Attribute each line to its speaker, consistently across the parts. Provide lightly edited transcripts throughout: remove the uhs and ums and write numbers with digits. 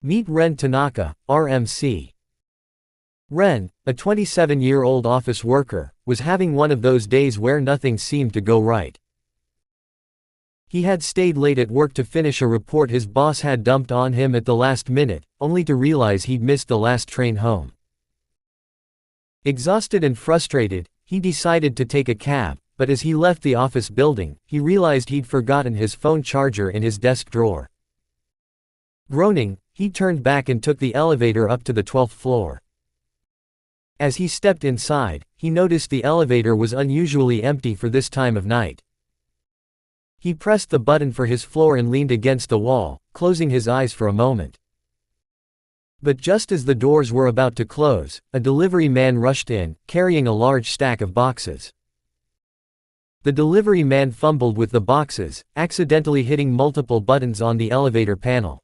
Speaker 1: Meet Ren Tanaka, RMC. Ren, a 27-year-old office worker, was having one of those days where nothing seemed to go right. He had stayed late at work to finish a report his boss had dumped on him at the last minute, only to realize he'd missed the last train home. Exhausted and frustrated, he decided to take a cab, but as he left the office building, he realized he'd forgotten his phone charger in his desk drawer. Groaning, he turned back and took the elevator up to the 12th floor. As he stepped inside, he noticed the elevator was unusually empty for this time of night. He pressed the button for his floor and leaned against the wall, closing his eyes for a moment. But just as the doors were about to close, a delivery man rushed in, carrying a large stack of boxes. The delivery man fumbled with the boxes, accidentally hitting multiple buttons on the elevator panel.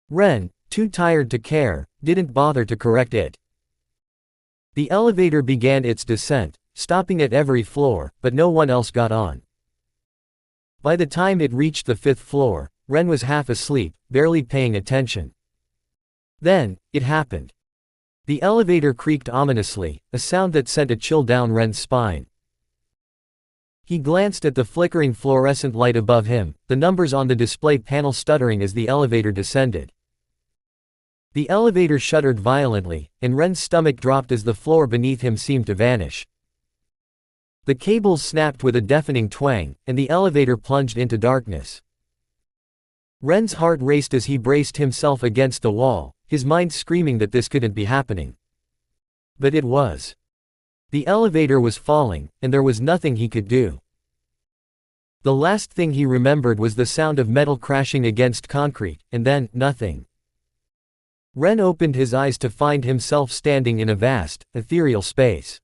Speaker 1: Ren, too tired to care, didn't bother to correct it. The elevator began its descent, stopping at every floor, but no one else got on. By the time it reached the 5th floor, Ren was half asleep, barely paying attention. Then, it happened. The elevator creaked ominously, a sound that sent a chill down Ren's spine. He glanced at the flickering fluorescent light above him, the numbers on the display panel stuttering as the elevator descended. The elevator shuddered violently, and Ren's stomach dropped as the floor beneath him seemed to vanish. The cables snapped with a deafening twang, and the elevator plunged into darkness. Ren's heart raced as he braced himself against the wall, his mind screaming that this couldn't be happening. But it was. The elevator was falling, and there was nothing he could do. The last thing he remembered was the sound of metal crashing against concrete, and then, nothing. Ren opened his eyes to find himself standing in a vast, ethereal space.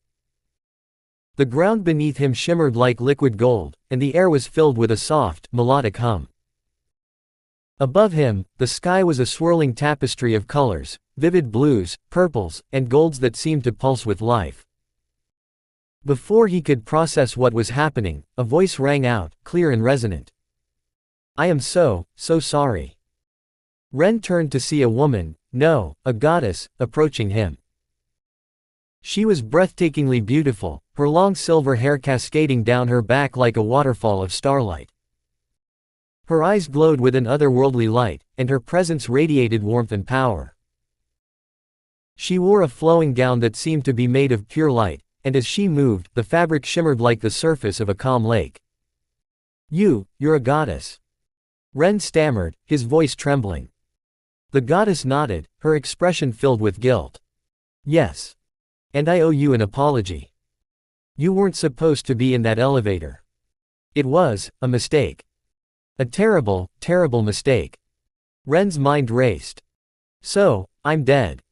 Speaker 1: The ground beneath him shimmered like liquid gold, and the air was filled with a soft, melodic hum. Above him, the sky was a swirling tapestry of colors, vivid blues, purples, and golds that seemed to pulse with life. Before he could process what was happening, a voice rang out, clear and resonant. "I am so sorry." Ren turned to see a woman, no, a goddess, approaching him. She was breathtakingly beautiful, her long silver hair cascading down her back like a waterfall of starlight. Her eyes glowed with an otherworldly light, and her presence radiated warmth and power. She wore a flowing gown that seemed to be made of pure light, and as she moved, the fabric shimmered like the surface of a calm lake. You're a goddess." Ren stammered, his voice trembling. The goddess nodded, her expression filled with guilt. "Yes. And I owe you an apology. You weren't supposed to be in that elevator. It was a mistake. A terrible, terrible mistake." Ren's mind raced. "So, I'm dead."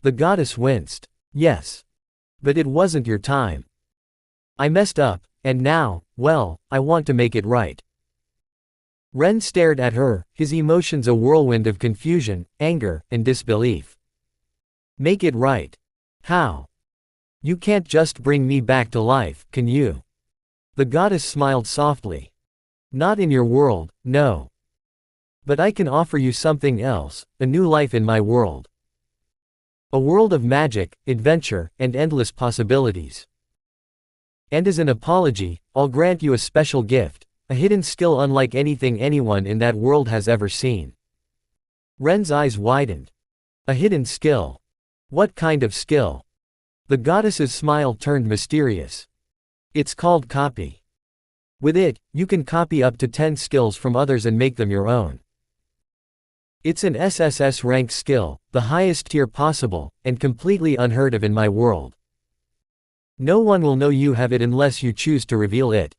Speaker 1: The goddess winced. "Yes. But it wasn't your time. I messed up, and now, well, I want to make it right." Ren stared at her, his emotions a whirlwind of confusion, anger, and disbelief. "Make it right? How? You can't just bring me back to life, can you?" The goddess smiled softly. "Not in your world, no. But I can offer you something else, a new life in my world. A world of magic, adventure, and endless possibilities. And as an apology, I'll grant you a special gift, a hidden skill unlike anything anyone in that world has ever seen." Ren's eyes widened. A hidden skill? What kind of skill? The goddess's smile turned mysterious. "It's called copy. With it, you can copy up to 10 skills from others and make them your own. It's an SSS rank skill, the highest tier possible, and completely unheard of in my world. No one will know you have it unless you choose to reveal it."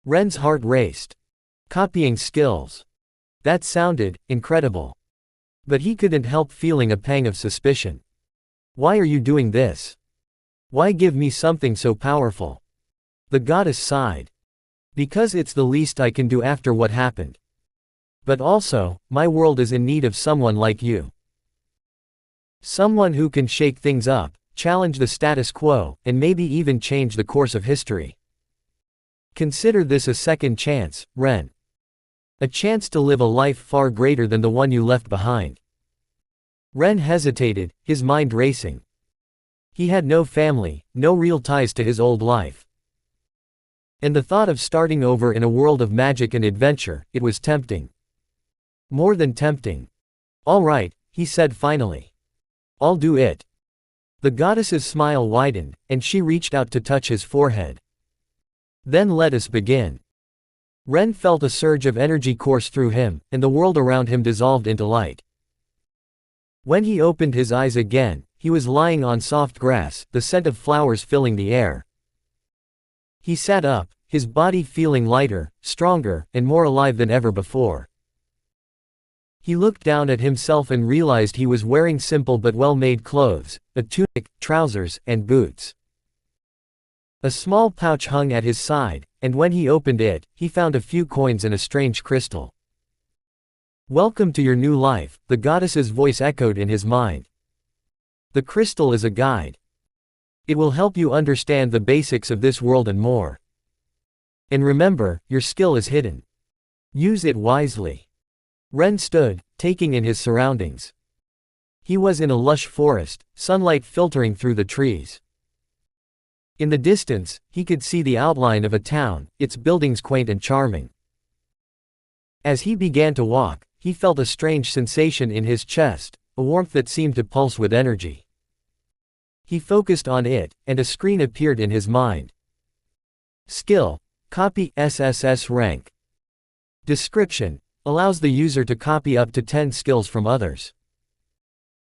Speaker 1: Ren's heart raced. Copying skills. That sounded incredible. But he couldn't help feeling a pang of suspicion. "Why are you doing this? Why give me something so powerful?" The goddess sighed. "Because it's the least I can do after what happened. But also, my world is in need of someone like you. Someone who can shake things up, challenge the status quo, and maybe even change the course of history. Consider this a second chance, Ren. A chance to live a life far greater than the one you left behind." Ren hesitated, his mind racing. He had no family, no real ties to his old life. And the thought of starting over in a world of magic and adventure, it was tempting. More than tempting. "All right," he said finally. "I'll do it." The goddess's smile widened, and she reached out to touch his forehead. "Then let us begin." Ren felt a surge of energy course through him, and the world around him dissolved into light. When he opened his eyes again, he was lying on soft grass, the scent of flowers filling the air. He sat up, his body feeling lighter, stronger, and more alive than ever before. He looked down at himself and realized he was wearing simple but well-made clothes, a tunic, trousers, and boots. A small pouch hung at his side, and when he opened it, he found a few coins and a strange crystal. "Welcome to your new life," the goddess's voice echoed in his mind. "The crystal is a guide. It will help you understand the basics of this world and more. And remember, your skill is hidden. Use it wisely." Ren stood, taking in his surroundings. He was in a lush forest, sunlight filtering through the trees. In the distance, he could see the outline of a town, its buildings quaint and charming. As he began to walk, he felt a strange sensation in his chest, a warmth that seemed to pulse with energy. He focused on it, and a screen appeared in his mind. Skill. Copy SSS rank. Description. Allows the user to copy up to 10 skills from others.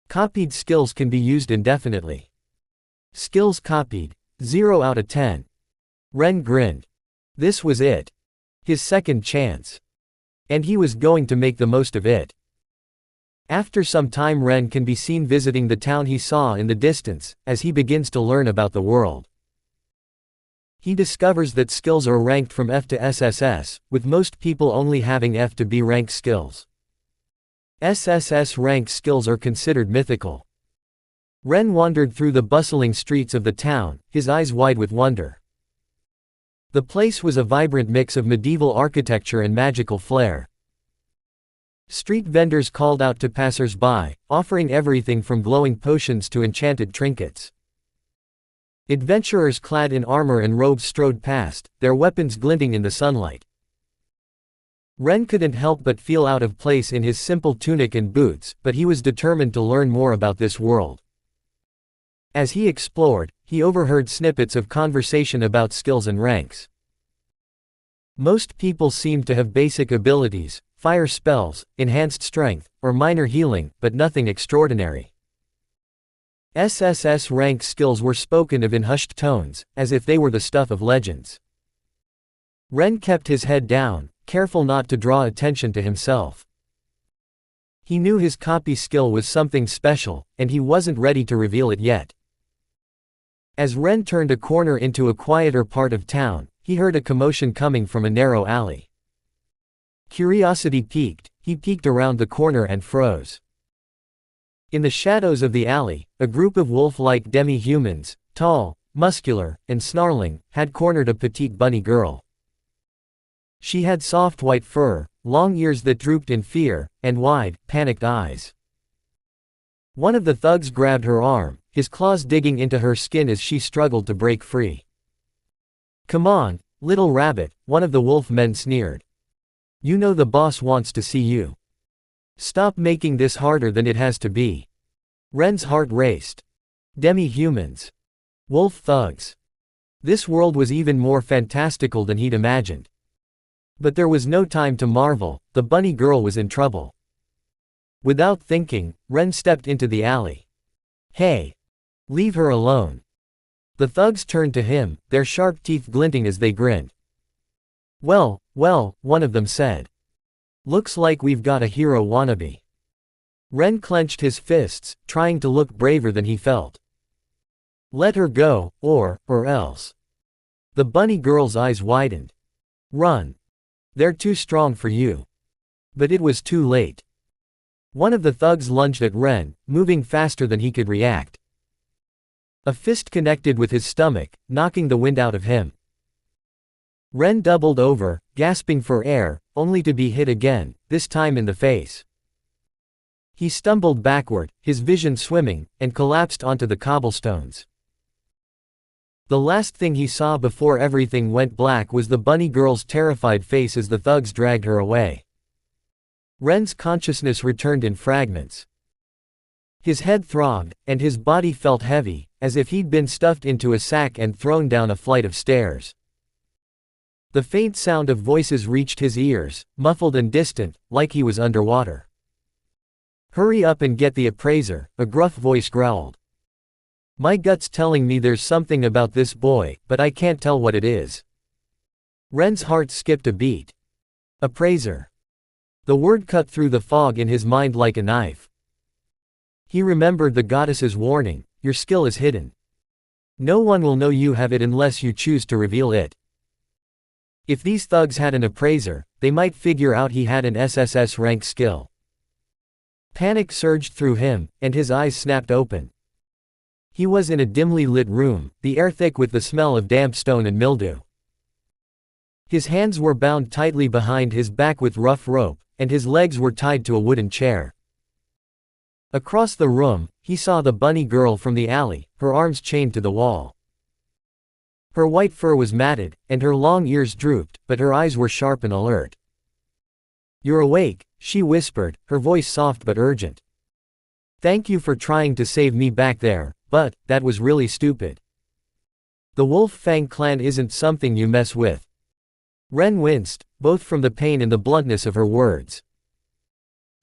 Speaker 1: Copied skills can be used indefinitely. Skills copied. 0 out of 10. Ren grinned. This was it. His second chance. And he was going to make the most of it. After some time, Ren can be seen visiting the town he saw in the distance, as he begins to learn about the world. He discovers that skills are ranked from F to SSS, with most people only having F to B rank skills. SSS rank skills are considered mythical. Ren wandered through the bustling streets of the town, his eyes wide with wonder. The place was a vibrant mix of medieval architecture and magical flair. Street vendors called out to passers-by, offering everything from glowing potions to enchanted trinkets. Adventurers clad in armor and robes strode past, their weapons glinting in the sunlight. Ren couldn't help but feel out of place in his simple tunic and boots, but he was determined to learn more about this world. As he explored, he overheard snippets of conversation about skills and ranks. Most people seemed to have basic abilities, fire spells, enhanced strength, or minor healing, but nothing extraordinary. SSS rank skills were spoken of in hushed tones, as if they were the stuff of legends. Ren kept his head down, careful not to draw attention to himself. He knew his copy skill was something special, and he wasn't ready to reveal it yet. As Ren turned a corner into a quieter part of town, he heard a commotion coming from a narrow alley. Curiosity piqued, he peeked around the corner and froze. In the shadows of the alley, a group of wolf-like demi-humans, tall, muscular, and snarling, had cornered a petite bunny girl. She had soft white fur, long ears that drooped in fear, and wide, panicked eyes. One of the thugs grabbed her arm, his claws digging into her skin as she struggled to break free. "Come on, little rabbit," one of the wolf men sneered. "You know the boss wants to see you. Stop making this harder than it has to be." Ren's heart raced. Demi-humans. Wolf thugs. This world was even more fantastical than he'd imagined. But there was no time to marvel, the bunny girl was in trouble. Without thinking, Ren stepped into the alley. "Hey! Leave her alone." The thugs turned to him, their sharp teeth glinting as they grinned. Well, one of them said. "Looks like we've got a hero wannabe." Ren clenched his fists, trying to look braver than he felt. "Let her go, or else." The bunny girl's eyes widened. "Run. They're too strong for you." But it was too late. One of the thugs lunged at Ren, moving faster than he could react. A fist connected with his stomach, knocking the wind out of him. Ren doubled over, gasping for air, only to be hit again, this time in the face. He stumbled backward, his vision swimming, and collapsed onto the cobblestones. The last thing he saw before everything went black was the bunny girl's terrified face as the thugs dragged her away. Ren's consciousness returned in fragments. His head throbbed, and his body felt heavy, as if he'd been stuffed into a sack and thrown down a flight of stairs. The faint sound of voices reached his ears, muffled and distant, like he was underwater. "Hurry up and get the appraiser," a gruff voice growled. "My gut's telling me there's something about this boy, but I can't tell what it is." Ren's heart skipped a beat. Appraiser. The word cut through the fog in his mind like a knife. He remembered the goddess's warning, "Your skill is hidden. No one will know you have it unless you choose to reveal it." If these thugs had an appraiser, they might figure out he had an SSS rank skill. Panic surged through him, and his eyes snapped open. He was in a dimly lit room, the air thick with the smell of damp stone and mildew. His hands were bound tightly behind his back with rough rope, and his legs were tied to a wooden chair. Across the room, he saw the bunny girl from the alley, her arms chained to the wall. Her white fur was matted, and her long ears drooped, but her eyes were sharp and alert. "You're awake," she whispered, her voice soft but urgent. "Thank you for trying to save me back there, but that was really stupid. The Wolf Fang clan isn't something you mess with." Ren winced, both from the pain and the bluntness of her words.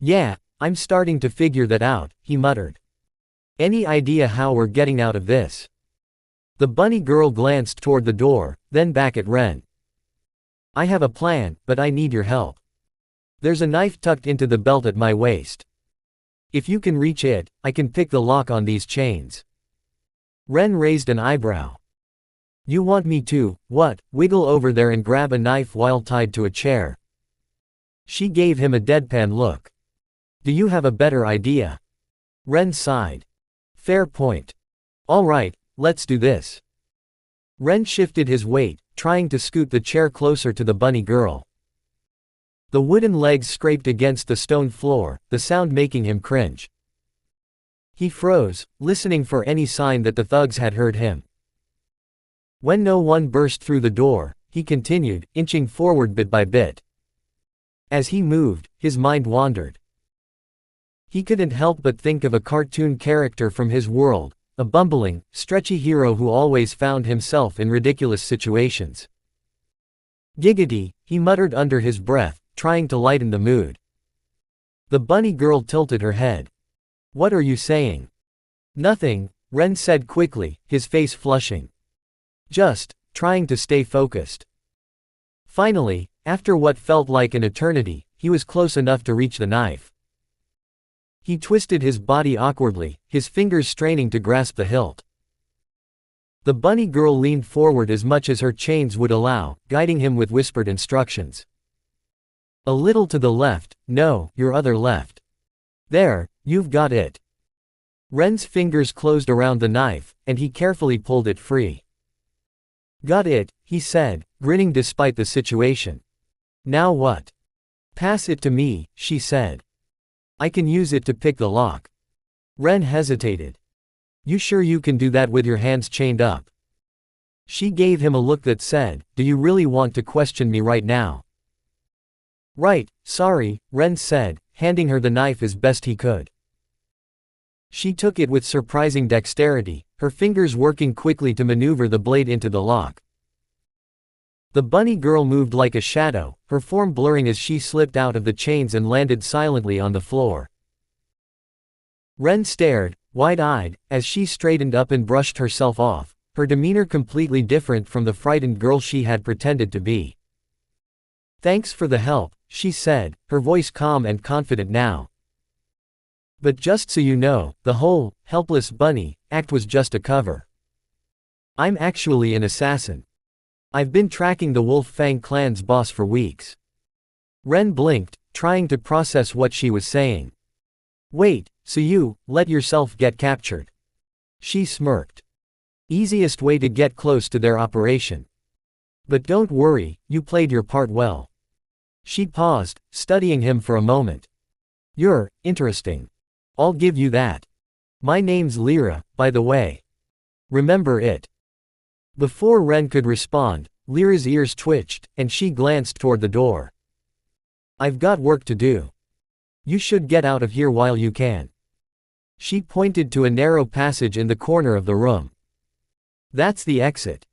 Speaker 1: "Yeah, I'm starting to figure that out," he muttered. "Any idea how we're getting out of this?" The bunny girl glanced toward the door, then back at Ren. "I have a plan, but I need your help. There's a knife tucked into the belt at my waist. If you can reach it, I can pick the lock on these chains." Ren raised an eyebrow. "You want me to, what, wiggle over there and grab a knife while tied to a chair?" She gave him a deadpan look. "Do you have a better idea?" Ren sighed. "Fair point. All right, let's do this." Ren shifted his weight, trying to scoot the chair closer to the bunny girl. The wooden legs scraped against the stone floor, the sound making him cringe. He froze, listening for any sign that the thugs had heard him. When no one burst through the door, he continued, inching forward bit by bit. As he moved, his mind wandered. He couldn't help but think of a cartoon character from his world, a bumbling, stretchy hero who always found himself in ridiculous situations. "Giggity," he muttered under his breath, trying to lighten the mood. The bunny girl tilted her head. "What are you saying?" "Nothing," Ren said quickly, his face flushing. "Just trying to stay focused." Finally, after what felt like an eternity, he was close enough to reach the knife. He twisted his body awkwardly, his fingers straining to grasp the hilt. The bunny girl leaned forward as much as her chains would allow, guiding him with whispered instructions. "A little to the left, no, your other left. There, you've got it." Ren's fingers closed around the knife, and he carefully pulled it free. "Got it," he said, grinning despite the situation. "Now what?" "Pass it to me," she said. "I can use it to pick the lock." Ren hesitated. "You sure you can do that with your hands chained up?" She gave him a look that said, "Do you really want to question me right now?" "Right, sorry," Ren said, handing her the knife as best he could. She took it with surprising dexterity, her fingers working quickly to maneuver the blade into the lock. The bunny girl moved like a shadow, her form blurring as she slipped out of the chains and landed silently on the floor. Ren stared, wide-eyed, as she straightened up and brushed herself off, her demeanor completely different from the frightened girl she had pretended to be. "Thanks for the help," she said, her voice calm and confident now. "But just so you know, the whole helpless bunny act was just a cover. I'm actually an assassin. I've been tracking the Wolf Fang clan's boss for weeks." Ren blinked, trying to process what she was saying. "Wait, so you let yourself get captured?" She smirked. "Easiest way to get close to their operation. But don't worry, you played your part well." She paused, studying him for a moment. "You're interesting. I'll give you that. My name's Lyra, by the way. Remember it. Before Ren could respond, Lyra's ears twitched, and she glanced toward the door. I've got work to do. You should get out of here while you can. She pointed to a narrow passage in the corner of the room. That's the exit.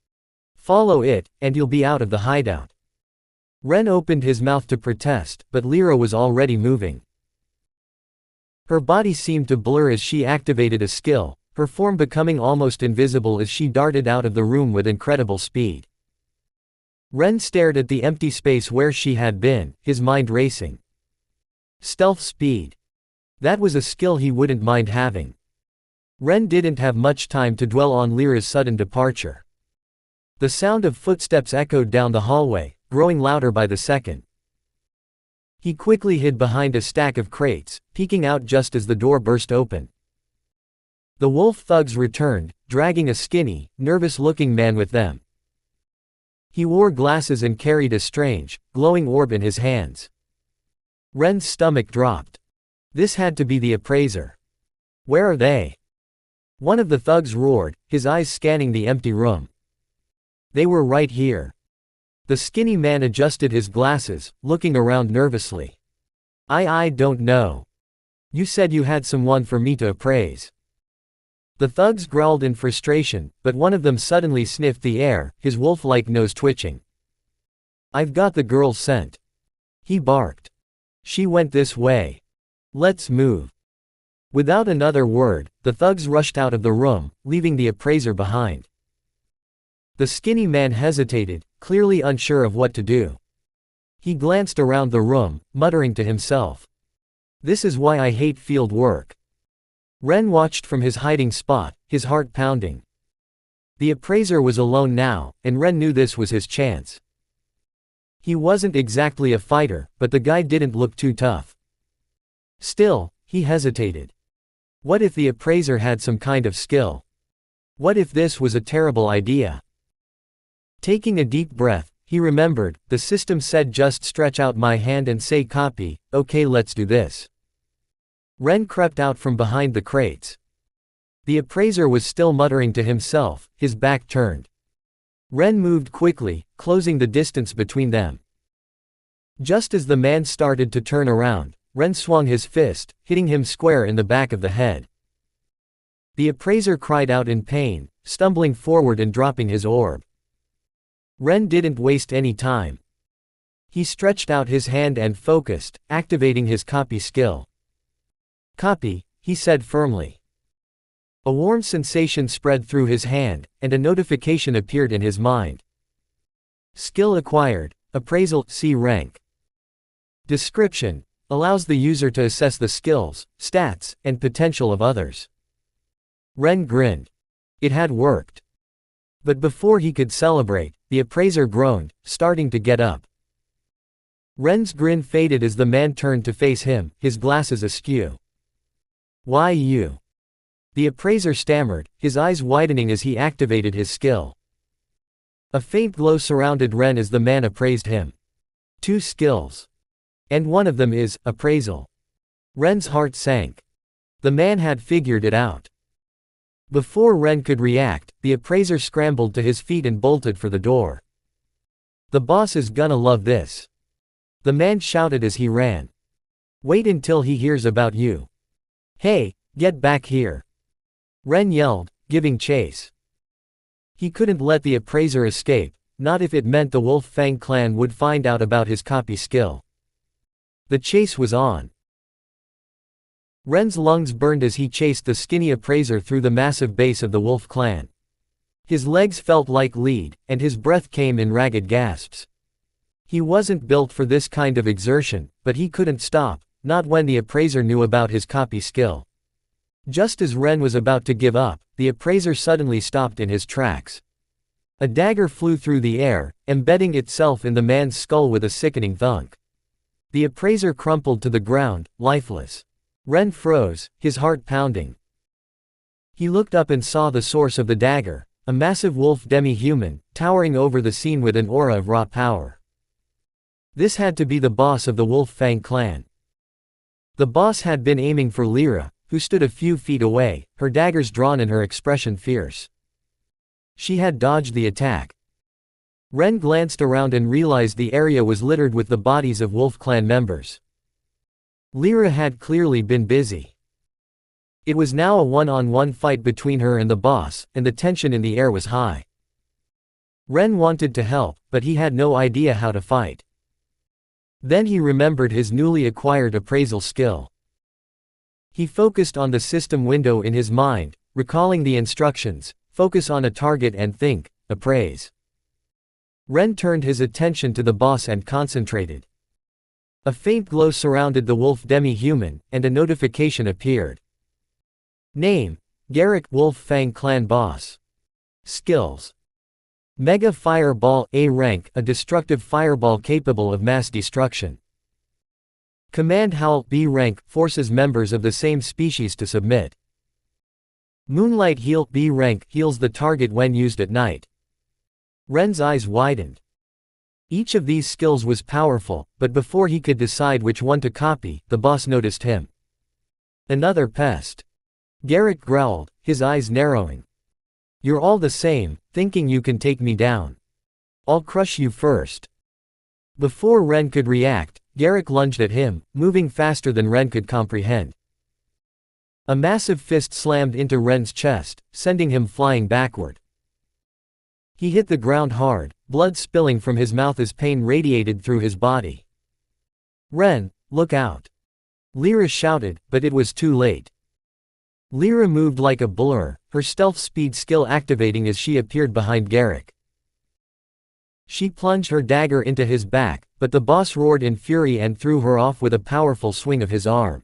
Speaker 1: Follow it, and you'll be out of the hideout. Ren opened his mouth to protest, but Lyra was already moving. Her body seemed to blur as she activated a skill, her form becoming almost invisible as she darted out of the room with incredible speed. Ren stared at the empty space where she had been, his mind racing. Stealth speed. That was a skill he wouldn't mind having. Ren didn't have much time to dwell on Lyra's sudden departure. The sound of footsteps echoed down the hallway, growing louder by the second. He quickly hid behind a stack of crates, peeking out just as the door burst open. The wolf thugs returned, dragging a skinny, nervous-looking man with them. He wore glasses and carried a strange, glowing orb in his hands. Ren's stomach dropped. This had to be the appraiser. Where are they? One of the thugs roared, his eyes scanning the empty room. They were right here. The skinny man adjusted his glasses, looking around nervously. I don't know. You said you had someone for me to appraise. The thugs growled in frustration, but one of them suddenly sniffed the air, his wolf-like nose twitching. I've got the girl's scent. He barked. She went this way. Let's move. Without another word, the thugs rushed out of the room, leaving the appraiser behind. The skinny man hesitated, clearly unsure of what to do. He glanced around the room, muttering to himself. This is why I hate field work. Ren watched from his hiding spot, his heart pounding. The appraiser was alone now, and Ren knew this was his chance. He wasn't exactly a fighter, but the guy didn't look too tough. Still, he hesitated. What if the appraiser had some kind of skill? What if this was a terrible idea? Taking a deep breath, he remembered, the system said just stretch out my hand and say copy, okay, let's do this. Ren crept out from behind the crates. The appraiser was still muttering to himself, his back turned. Ren moved quickly, closing the distance between them. Just as the man started to turn around, Ren swung his fist, hitting him square in the back of the head. The appraiser cried out in pain, stumbling forward and dropping his orb. Ren didn't waste any time. He stretched out his hand and focused, activating his copy skill. Copy, he said firmly. A warm sensation spread through his hand, and a notification appeared in his mind. Skill acquired, appraisal, C rank. Description, allows the user to assess the skills, stats, and potential of others. Ren grinned. It had worked. But before he could celebrate, the appraiser groaned, starting to get up. Ren's grin faded as the man turned to face him, his glasses askew. Why you? The appraiser stammered, his eyes widening as he activated his skill. A faint glow surrounded Ren as the man appraised him. 2 skills. And one of them is, appraisal. Ren's heart sank. The man had figured it out. Before Ren could react, the appraiser scrambled to his feet and bolted for the door. The boss is gonna love this. The man shouted as he ran. Wait until he hears about you. Hey, get back here. Ren yelled, giving chase. He couldn't let the appraiser escape, not if it meant the Wolf Fang clan would find out about his copy skill. The chase was on. Ren's lungs burned as he chased the skinny appraiser through the massive base of the Wolf clan. His legs felt like lead, and his breath came in ragged gasps. He wasn't built for this kind of exertion, but he couldn't stop, not when the appraiser knew about his copy skill. Just as Ren was about to give up, the appraiser suddenly stopped in his tracks. A dagger flew through the air, embedding itself in the man's skull with a sickening thunk. The appraiser crumpled to the ground, lifeless. Ren froze, his heart pounding. He looked up and saw the source of the dagger, a massive wolf demi-human, towering over the scene with an aura of raw power. This had to be the boss of the Wolf Fang clan. The boss had been aiming for Lyra, who stood a few feet away, her daggers drawn and her expression fierce. She had dodged the attack. Ren glanced around and realized the area was littered with the bodies of Wolf Clan members. Lyra had clearly been busy. It was now a one-on-one fight between her and the boss, and the tension in the air was high. Ren wanted to help, but he had no idea how to fight. Then he remembered his newly acquired appraisal skill. He focused on the system window in his mind, recalling the instructions: focus on a target and think, appraise. Ren turned his attention to the boss and concentrated. A faint glow surrounded the wolf demi-human, and a notification appeared. Name: Garrick, Wolf Fang Clan Boss. Skills: Mega Fireball, A rank, a destructive fireball capable of mass destruction. Command Howl, B rank, forces members of the same species to submit. Moonlight Heal, B rank, heals the target when used at night. Ren's eyes widened. Each of these skills was powerful, but before he could decide which one to copy, the boss noticed him. Another pest. Garrick growled, his eyes narrowing. You're all the same, thinking you can take me down. I'll crush you first. Before Ren could react, Garrick lunged at him, moving faster than Ren could comprehend. A massive fist slammed into Ren's chest, sending him flying backward. He hit the ground hard, blood spilling from his mouth as pain radiated through his body. Ren, look out! Lyra shouted, but it was too late. Lyra moved like a blur, her stealth speed skill activating as she appeared behind Garrick. She plunged her dagger into his back, but the boss roared in fury and threw her off with a powerful swing of his arm.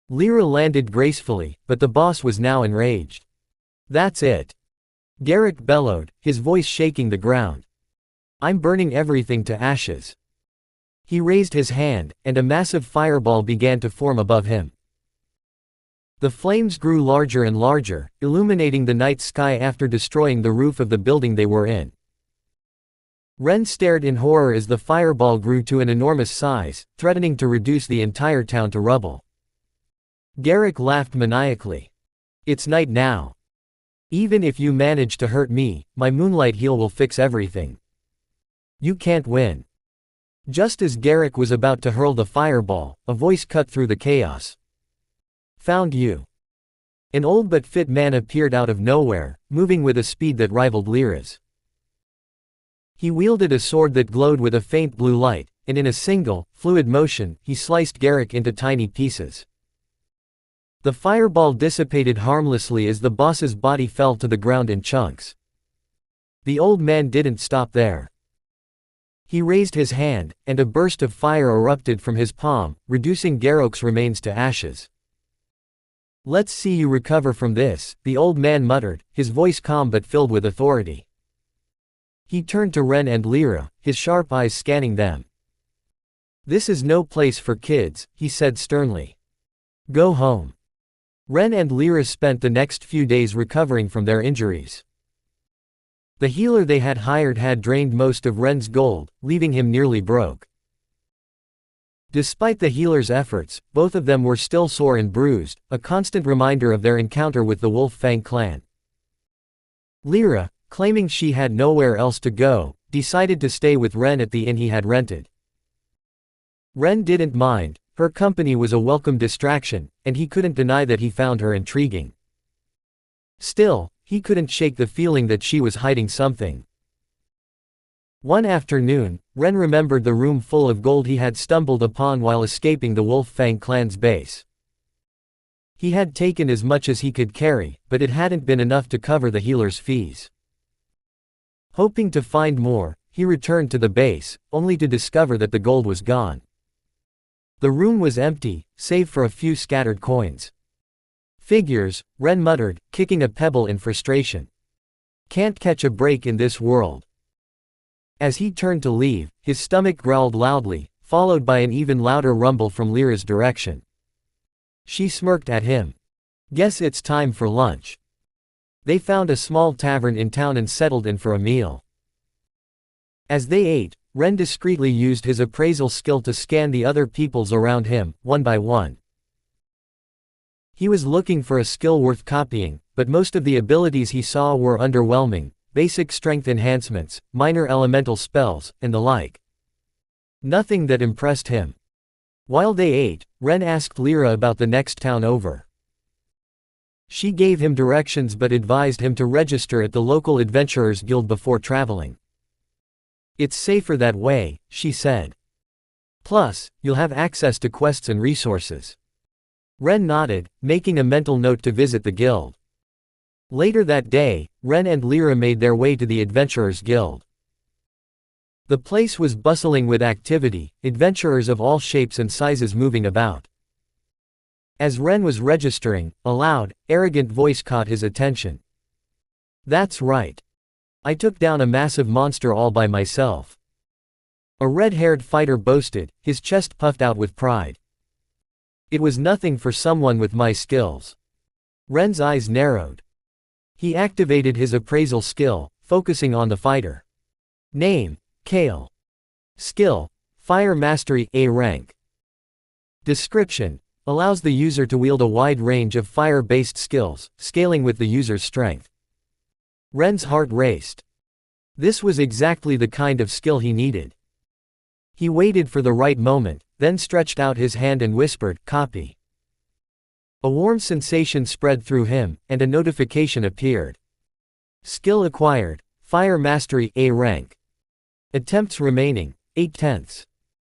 Speaker 1: Lyra landed gracefully, but the boss was now enraged. That's it! Garrick bellowed, his voice shaking the ground. I'm burning everything to ashes. He raised his hand, and a massive fireball began to form above him. The flames grew larger and larger, illuminating the night sky after destroying the roof of the building they were in. Ren stared in horror as the fireball grew to an enormous size, threatening to reduce the entire town to rubble. Garrick laughed maniacally. It's night now. Even if you manage to hurt me, my Moonlight Heal will fix everything. You can't win. Just as Garrick was about to hurl the fireball, a voice cut through the chaos. Found you. An old but fit man appeared out of nowhere, moving with a speed that rivaled Lyra's. He wielded a sword that glowed with a faint blue light, and in a single, fluid motion, he sliced Garrick into tiny pieces. The fireball dissipated harmlessly as the boss's body fell to the ground in chunks. The old man didn't stop there. He raised his hand, and a burst of fire erupted from his palm, reducing Garrick's remains to ashes. Let's see you recover from this, the old man muttered, his voice calm but filled with authority. He turned to Ren and Lyra, his sharp eyes scanning them. This is no place for kids, he said sternly. Go home. Ren and Lyra spent the next few days recovering from their injuries. The healer they had hired had drained most of Ren's gold, leaving him nearly broke. Despite the healer's efforts, both of them were still sore and bruised, a constant reminder of their encounter with the Wolf Fang clan. Lyra, claiming she had nowhere else to go, decided to stay with Ren at the inn he had rented. Ren didn't mind, her company was a welcome distraction, and he couldn't deny that he found her intriguing. Still, he couldn't shake the feeling that she was hiding something. One afternoon, Ren remembered the room full of gold he had stumbled upon while escaping the Wolf Fang clan's base. He had taken as much as he could carry, but it hadn't been enough to cover the healer's fees. Hoping to find more, he returned to the base, only to discover that the gold was gone. The room was empty, save for a few scattered coins. Figures, Ren muttered, kicking a pebble in frustration. Can't catch a break in this world. As he turned to leave, his stomach growled loudly, followed by an even louder rumble from Lyra's direction. She smirked at him. Guess it's time for lunch. They found a small tavern in town and settled in for a meal. As they ate, Ren discreetly used his appraisal skill to scan the other peoples around him, one by one. He was looking for a skill worth copying, but most of the abilities he saw were underwhelming, basic strength enhancements, minor elemental spells, and the like. Nothing that impressed him. While they ate, Ren asked Lyra about the next town over. She gave him directions but advised him to register at the local adventurers guild before traveling. It's safer that way, she said. Plus, you'll have access to quests and resources. Ren nodded, making a mental note to visit the guild. Later that day, Ren and Lyra made their way to the Adventurers Guild. The place was bustling with activity, adventurers of all shapes and sizes moving about. As Ren was registering, a loud, arrogant voice caught his attention. That's right. I took down a massive monster all by myself. A red-haired fighter boasted, his chest puffed out with pride. It was nothing for someone with my skills. Ren's eyes narrowed. He activated his appraisal skill, focusing on the fighter. Name: Kale. Skill: Fire Mastery A rank. Description: allows the user to wield a wide range of fire-based skills, scaling with the user's strength. Ren's heart raced. This was exactly the kind of skill he needed. He waited for the right moment, then stretched out his hand and whispered, "Copy." A warm sensation spread through him, and a notification appeared. Skill acquired: Fire Mastery A rank. Attempts remaining: 8/10.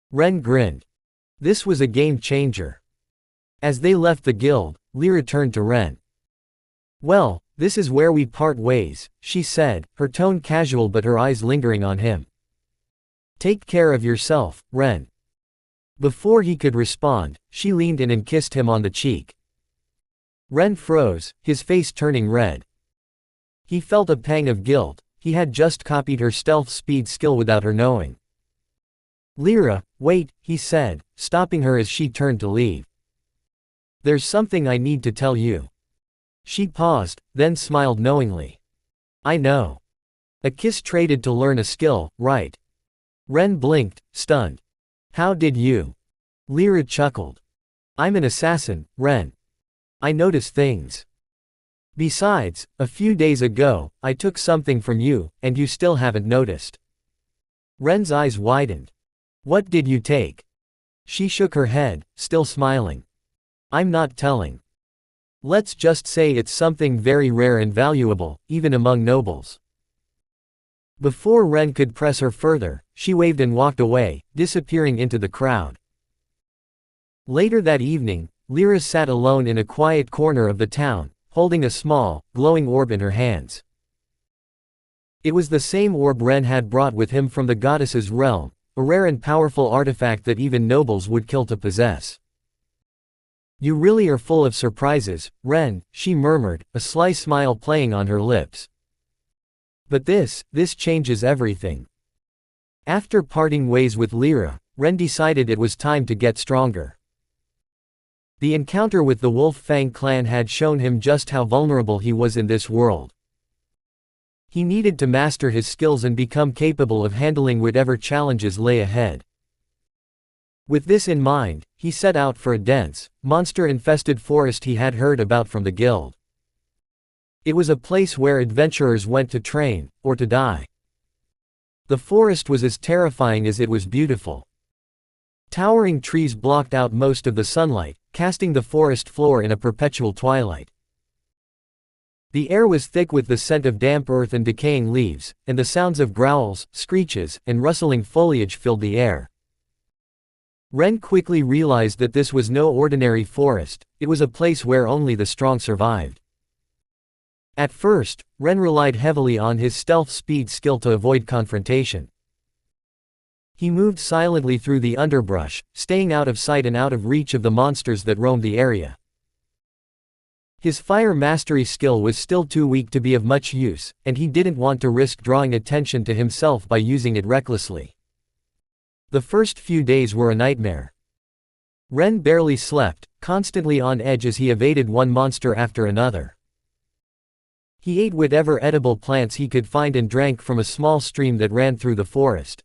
Speaker 1: Ren grinned. This was a game changer. As they left the guild, Lyra turned to Ren. "Well, this is where we part ways," she said, her tone casual but her eyes lingering on him. "Take care of yourself, Ren." Before he could respond, she leaned in and kissed him on the cheek. Ren froze, his face turning red. He felt a pang of guilt. He had just copied her stealth speed skill without her knowing. "Lyra, wait," he said, stopping her as she turned to leave. "There's something I need to tell you." She paused, then smiled knowingly. "I know. A kiss traded to learn a skill, right?" Ren blinked, stunned. "How did you?" Lyra chuckled. "I'm an assassin, Ren. I notice things. Besides, a few days ago, I took something from you, and you still haven't noticed." Ren's eyes widened. "What did you take?" She shook her head, still smiling. "I'm not telling. Let's just say it's something very rare and valuable, even among nobles." Before Ren could press her further, she waved and walked away, disappearing into the crowd. Later that evening, Lyra sat alone in a quiet corner of the town, holding a small, glowing orb in her hands. It was the same orb Ren had brought with him from the goddess's realm, a rare and powerful artifact that even nobles would kill to possess. "You really are full of surprises, Ren," she murmured, a sly smile playing on her lips. "But this changes everything." After parting ways with Lyra, Ren decided it was time to get stronger. The encounter with the Wolf Fang clan had shown him just how vulnerable he was in this world. He needed to master his skills and become capable of handling whatever challenges lay ahead. With this in mind, he set out for a dense, monster-infested forest he had heard about from the guild. It was a place where adventurers went to train, or to die. The forest was as terrifying as it was beautiful. Towering trees blocked out most of the sunlight, casting the forest floor in a perpetual twilight. The air was thick with the scent of damp earth and decaying leaves, and the sounds of growls, screeches, and rustling foliage filled the air. Ren quickly realized that this was no ordinary forest, it was a place where only the strong survived. At first, Ren relied heavily on his stealth speed skill to avoid confrontation. He moved silently through the underbrush, staying out of sight and out of reach of the monsters that roamed the area. His fire mastery skill was still too weak to be of much use, and he didn't want to risk drawing attention to himself by using it recklessly. The first few days were a nightmare. Ren barely slept, constantly on edge as he evaded one monster after another. He ate whatever edible plants he could find and drank from a small stream that ran through the forest.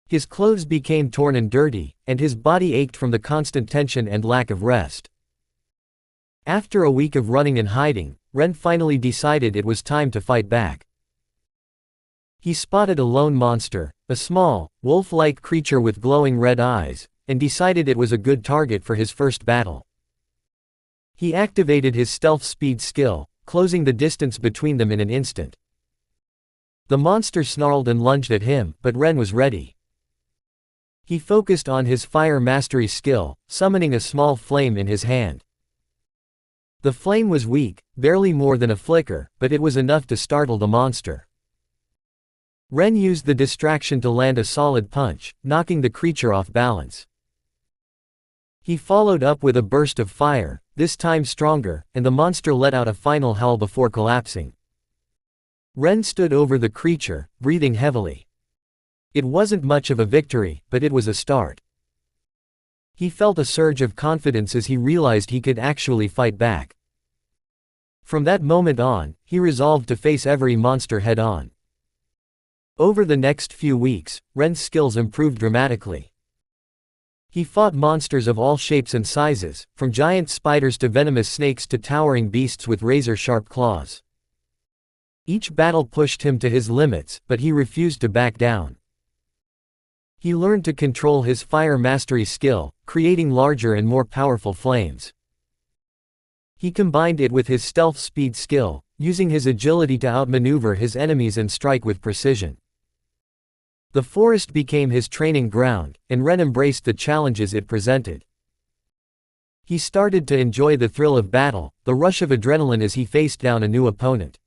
Speaker 1: His clothes became torn and dirty, and his body ached from the constant tension and lack of rest. After a week of running and hiding, Ren finally decided it was time to fight back. He spotted a lone monster, a small, wolf-like creature with glowing red eyes, and decided it was a good target for his first battle. He activated his stealth speed skill, closing the distance between them in an instant. The monster snarled and lunged at him, but Ren was ready. He focused on his fire mastery skill, summoning a small flame in his hand. The flame was weak, barely more than a flicker, but it was enough to startle the monster. Ren used the distraction to land a solid punch, knocking the creature off balance. He followed up with a burst of fire, this time stronger, and the monster let out a final howl before collapsing. Ren stood over the creature, breathing heavily. It wasn't much of a victory, but it was a start. He felt a surge of confidence as he realized he could actually fight back. From that moment on, he resolved to face every monster head-on. Over the next few weeks, Ren's skills improved dramatically. He fought monsters of all shapes and sizes, from giant spiders to venomous snakes to towering beasts with razor-sharp claws. Each battle pushed him to his limits, but he refused to back down. He learned to control his fire mastery skill, creating larger and more powerful flames. He combined it with his stealth speed skill, using his agility to outmaneuver his enemies and strike with precision. The forest became his training ground, and Ren embraced the challenges it presented. He started to enjoy the thrill of battle, the rush of adrenaline as he faced down a new opponent.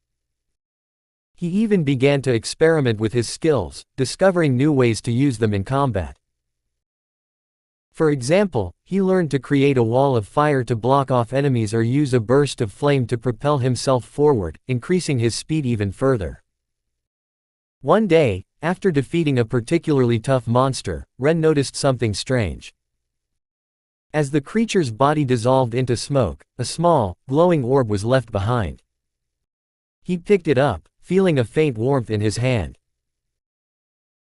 Speaker 1: He even began to experiment with his skills, discovering new ways to use them in combat. For example, he learned to create a wall of fire to block off enemies or use a burst of flame to propel himself forward, increasing his speed even further. One day, after defeating a particularly tough monster, Ren noticed something strange. As the creature's body dissolved into smoke, a small, glowing orb was left behind. He picked it up, feeling a faint warmth in his hand.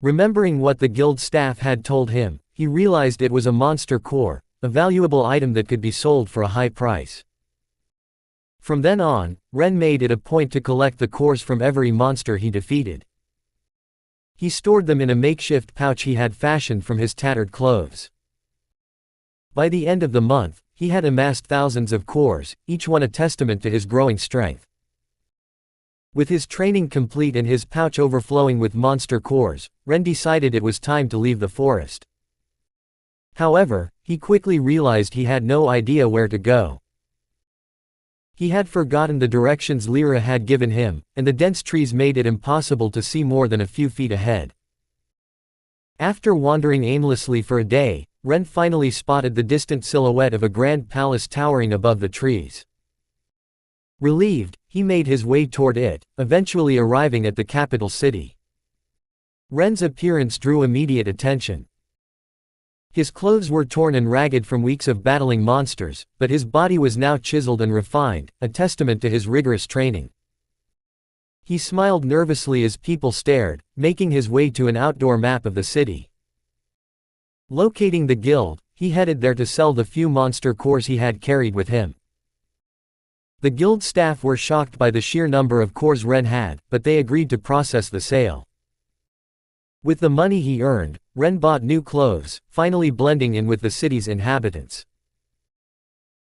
Speaker 1: Remembering what the guild staff had told him, he realized it was a monster core, a valuable item that could be sold for a high price. From then on, Ren made it a point to collect the cores from every monster he defeated. He stored them in a makeshift pouch he had fashioned from his tattered clothes. By the end of the month, he had amassed thousands of cores, each one a testament to his growing strength. With his training complete and his pouch overflowing with monster cores, Ren decided it was time to leave the forest. However, he quickly realized he had no idea where to go. He had forgotten the directions Lyra had given him, and the dense trees made it impossible to see more than a few feet ahead. After wandering aimlessly for a day, Ren finally spotted the distant silhouette of a grand palace towering above the trees. Relieved, he made his way toward it, eventually arriving at the capital city. Ren's appearance drew immediate attention. His clothes were torn and ragged from weeks of battling monsters, but his body was now chiseled and refined, a testament to his rigorous training. He smiled nervously as people stared, making his way to an outdoor map of the city. Locating the guild, he headed there to sell the few monster cores he had carried with him. The guild staff were shocked by the sheer number of cores Ren had, but they agreed to process the sale. With the money he earned, Ren bought new clothes, finally blending in with the city's inhabitants.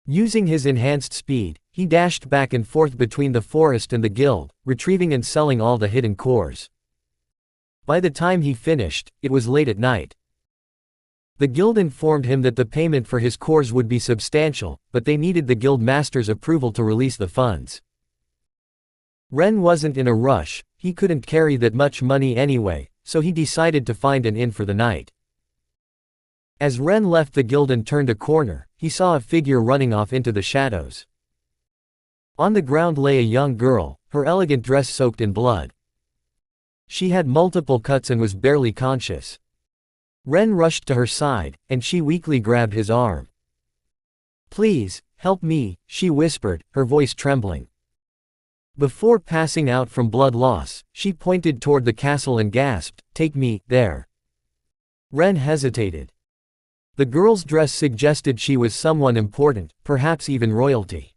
Speaker 1: Using his enhanced speed, he dashed back and forth between the forest and the guild, retrieving and selling all the hidden cores. By the time he finished, it was late at night. The guild informed him that the payment for his cores would be substantial, but they needed the guild master's approval to release the funds. Ren wasn't in a rush, he couldn't carry that much money anyway, so he decided to find an inn for the night. As Ren left the guild and turned a corner, he saw a figure running off into the shadows. On the ground lay a young girl, her elegant dress soaked in blood. She had multiple cuts and was barely conscious. Ren rushed to her side, and she weakly grabbed his arm. "Please, help me," she whispered, her voice trembling. Before passing out from blood loss, she pointed toward the castle and gasped, "Take me there." Ren hesitated. The girl's dress suggested she was someone important, perhaps even royalty.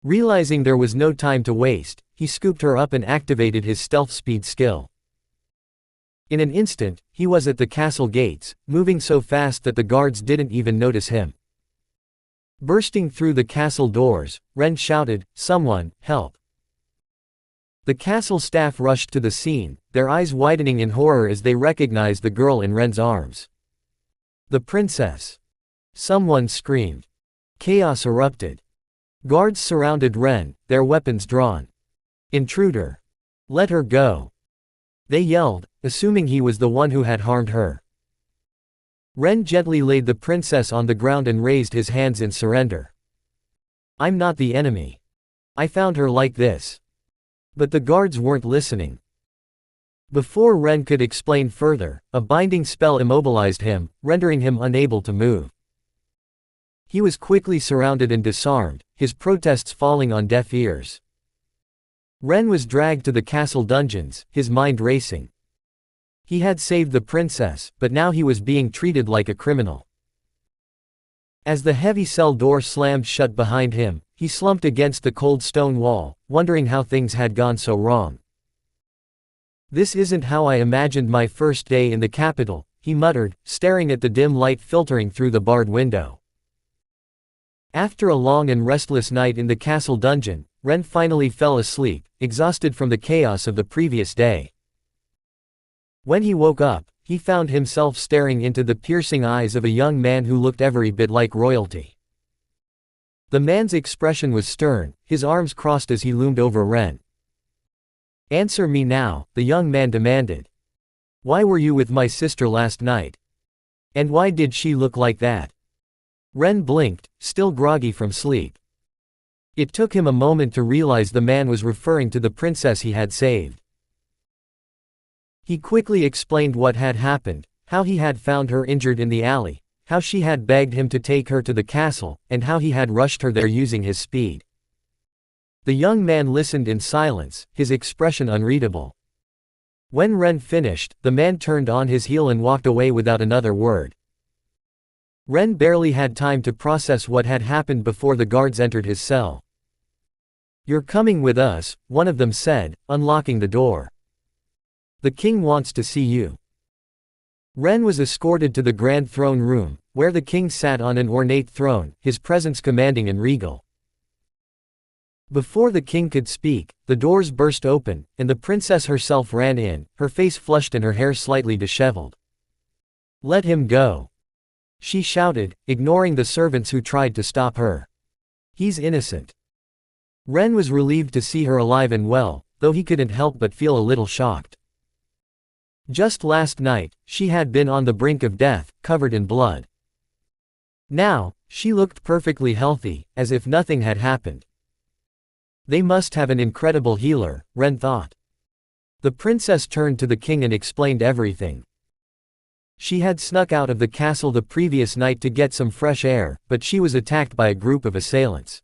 Speaker 1: Realizing there was no time to waste, he scooped her up and activated his stealth speed skill. In an instant, he was at the castle gates, moving so fast that the guards didn't even notice him. Bursting through the castle doors, Ren shouted, "Someone, help!" The castle staff rushed to the scene, their eyes widening in horror as they recognized the girl in Ren's arms. The princess! Someone screamed. Chaos erupted. Guards surrounded Ren, their weapons drawn. "Intruder! Let her go!" They yelled, assuming he was the one who had harmed her. Ren gently laid the princess on the ground and raised his hands in surrender. "I'm not the enemy. I found her like this." But the guards weren't listening. Before Ren could explain further, a binding spell immobilized him, rendering him unable to move. He was quickly surrounded and disarmed, his protests falling on deaf ears. Ren was dragged to the castle dungeons, his mind racing. He had saved the princess, but now he was being treated like a criminal. As the heavy cell door slammed shut behind him, he slumped against the cold stone wall, wondering how things had gone so wrong. "This isn't how I imagined my first day in the capital," he muttered, staring at the dim light filtering through the barred window. After a long and restless night in the castle dungeon, Ren finally fell asleep, exhausted from the chaos of the previous day. When he woke up, he found himself staring into the piercing eyes of a young man who looked every bit like royalty. The man's expression was stern, his arms crossed as he loomed over Ren. "Answer me now," the young man demanded. "Why were you with my sister last night? And why did she look like that?" Ren blinked, still groggy from sleep. It took him a moment to realize the man was referring to the princess he had saved. He quickly explained what had happened, how he had found her injured in the alley, how she had begged him to take her to the castle, and how he had rushed her there using his speed. The young man listened in silence, his expression unreadable. When Ren finished, the man turned on his heel and walked away without another word. Ren barely had time to process what had happened before the guards entered his cell. "You're coming with us," one of them said, unlocking the door. "The king wants to see you." Ren was escorted to the grand throne room, where the king sat on an ornate throne, his presence commanding and regal. Before the king could speak, the doors burst open, and the princess herself ran in, her face flushed and her hair slightly disheveled. "Let him go," she shouted, ignoring the servants who tried to stop her. "He's innocent." Ren was relieved to see her alive and well, though he couldn't help but feel a little shocked. Just last night, she had been on the brink of death, covered in blood. Now, she looked perfectly healthy, as if nothing had happened. They must have an incredible healer, Ren thought. The princess turned to the king and explained everything. She had snuck out of the castle the previous night to get some fresh air, but she was attacked by a group of assailants.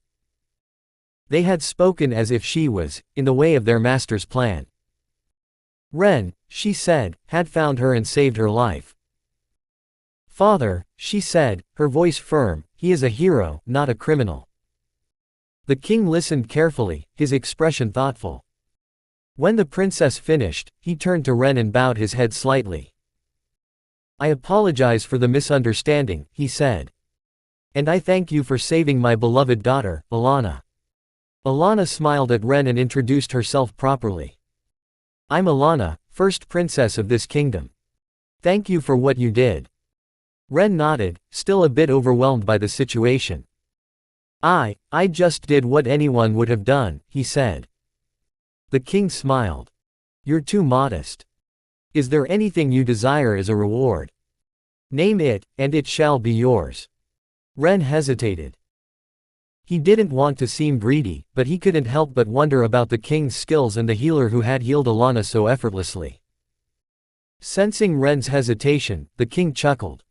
Speaker 1: They had spoken as if she was in the way of their master's plan. Ren, she said, had found her and saved her life. "Father," she said, her voice firm, "he is a hero, not a criminal." The king listened carefully, his expression thoughtful. When the princess finished, he turned to Ren and bowed his head slightly. "I apologize for the misunderstanding," he said. "And I thank you for saving my beloved daughter, Alana." Alana smiled at Ren and introduced herself properly. "I'm Alana, first princess of this kingdom. Thank you for what you did." Ren nodded, still a bit overwhelmed by the situation. I just did what anyone would have done," he said. The king smiled. "You're too modest. Is there anything you desire as a reward? Name it, and it shall be yours." Ren hesitated. He didn't want to seem greedy, but he couldn't help but wonder about the king's skills and the healer who had healed Alana so effortlessly. Sensing Ren's hesitation, the king chuckled.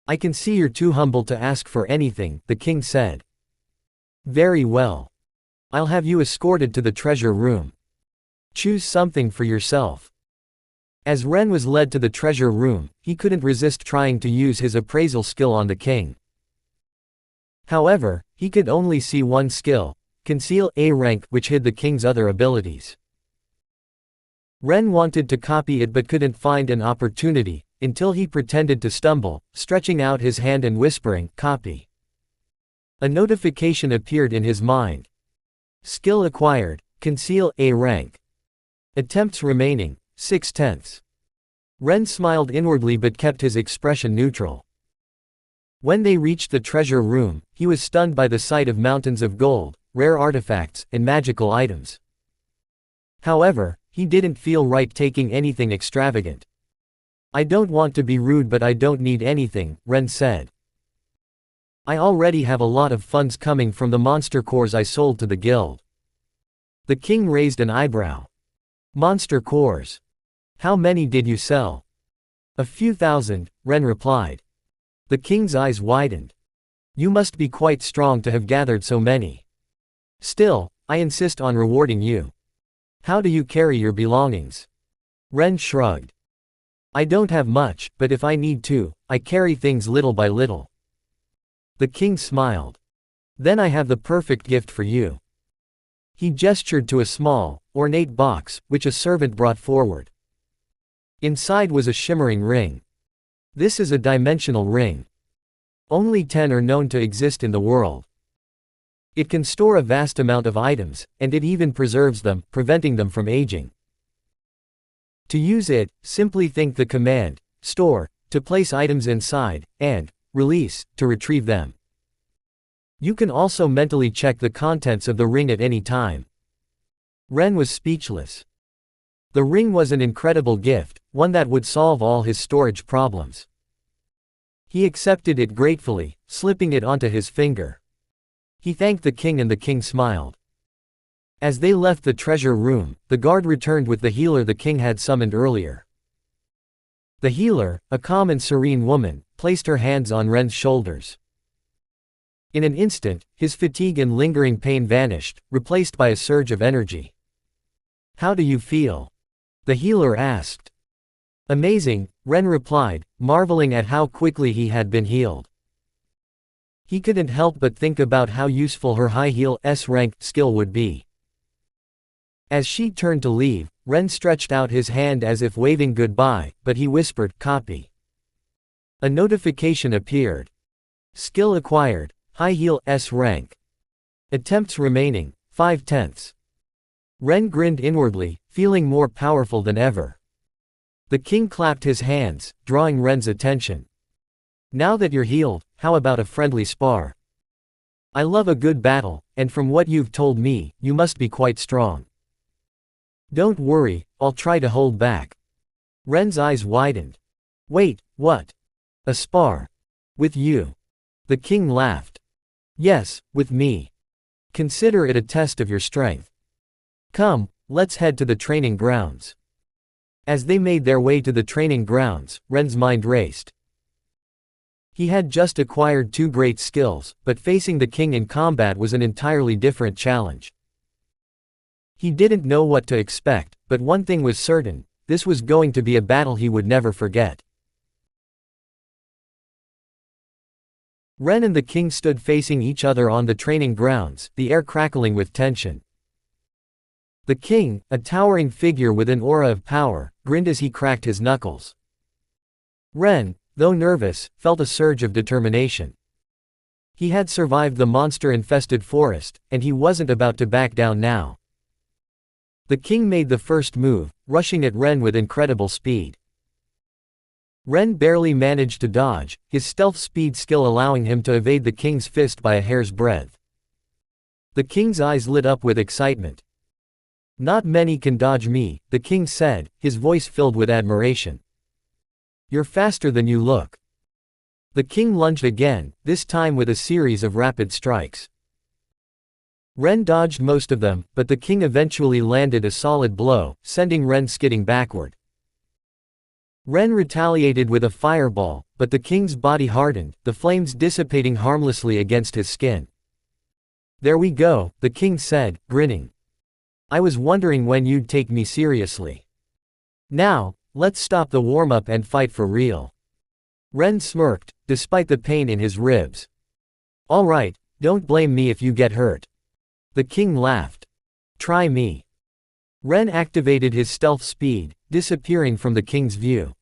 Speaker 1: "I can see you're too humble to ask for anything," the king said. "Very well. I'll have you escorted to the treasure room. Choose something for yourself." As Ren was led to the treasure room, he couldn't resist trying to use his appraisal skill on the king. However, he could only see one skill, conceal A rank, which hid the king's other abilities. Ren wanted to copy it but couldn't find an opportunity, until he pretended to stumble, stretching out his hand and whispering, "Copy." A notification appeared in his mind. Skill acquired, conceal A rank. Attempts remaining, 6/10. Ren smiled inwardly but kept his expression neutral. When they reached the treasure room, he was stunned by the sight of mountains of gold, rare artifacts, and magical items. However, he didn't feel right taking anything extravagant. "I don't want to be rude but I don't need anything," Ren said. "I already have a lot of funds coming from the monster cores I sold to the guild." The king raised an eyebrow. "Monster cores? How many did you sell?" "A few thousand," Ren replied. The king's eyes widened. "You must be quite strong to have gathered so many. Still, I insist on rewarding you. How do you carry your belongings?" Ren shrugged. "I don't have much, but if I need to, I carry things little by little." The king smiled. "Then I have the perfect gift for you." He gestured to a small, ornate box, which a servant brought forward. Inside was a shimmering ring. "This is a dimensional ring. Only 10 are known to exist in the world. It can store a vast amount of items, and it even preserves them, preventing them from aging. To use it, simply think the command, store, to place items inside, and release, to retrieve them. You can also mentally check the contents of the ring at any time." Ren was speechless. The ring was an incredible gift, one that would solve all his storage problems. He accepted it gratefully, slipping it onto his finger. He thanked the king and the king smiled. As they left the treasure room, the guard returned with the healer the king had summoned earlier. The healer, a calm and serene woman, placed her hands on Ren's shoulders. In an instant, his fatigue and lingering pain vanished, replaced by a surge of energy. "How do you feel?" the healer asked. "Amazing," Ren replied, marveling at how quickly he had been healed. He couldn't help but think about how useful her high heal S-rank skill would be. As she turned to leave, Ren stretched out his hand as if waving goodbye, but he whispered, "Copy." A notification appeared. Skill acquired, high heal S-rank. Attempts remaining, 5/10. Ren grinned inwardly, feeling more powerful than ever. The king clapped his hands, drawing Ren's attention. "Now that you're healed, how about a friendly spar? I love a good battle, and from what you've told me, you must be quite strong." "Don't worry, I'll try to hold back." Ren's eyes widened. "Wait, what? A spar? With you?" The king laughed. "Yes, with me. Consider it a test of your strength. Come, let's head to the training grounds." As they made their way to the training grounds, Ren's mind raced. He had just acquired 2 great skills, but facing the king in combat was an entirely different challenge. He didn't know what to expect, but one thing was certain, this was going to be a battle he would never forget. Ren and the king stood facing each other on the training grounds, the air crackling with tension. The king, a towering figure with an aura of power, grinned as he cracked his knuckles. Ren, though nervous, felt a surge of determination. He had survived the monster-infested forest, and he wasn't about to back down now. The king made the first move, rushing at Ren with incredible speed. Ren barely managed to dodge, his stealth speed skill allowing him to evade the king's fist by a hair's breadth. The king's eyes lit up with excitement. "Not many can dodge me," the king said, his voice filled with admiration. "You're faster than you look." The king lunged again, this time with a series of rapid strikes. Ren dodged most of them, but the king eventually landed a solid blow, sending Ren skidding backward. Ren retaliated with a fireball, but the king's body hardened, the flames dissipating harmlessly against his skin. "There we go," the king said, grinning. "I was wondering when you'd take me seriously. Now, let's stop the warm-up and fight for real." Ren smirked, despite the pain in his ribs. "All right, don't blame me if you get hurt." The king laughed. Try me. Ren activated his stealth speed, disappearing from the king's view.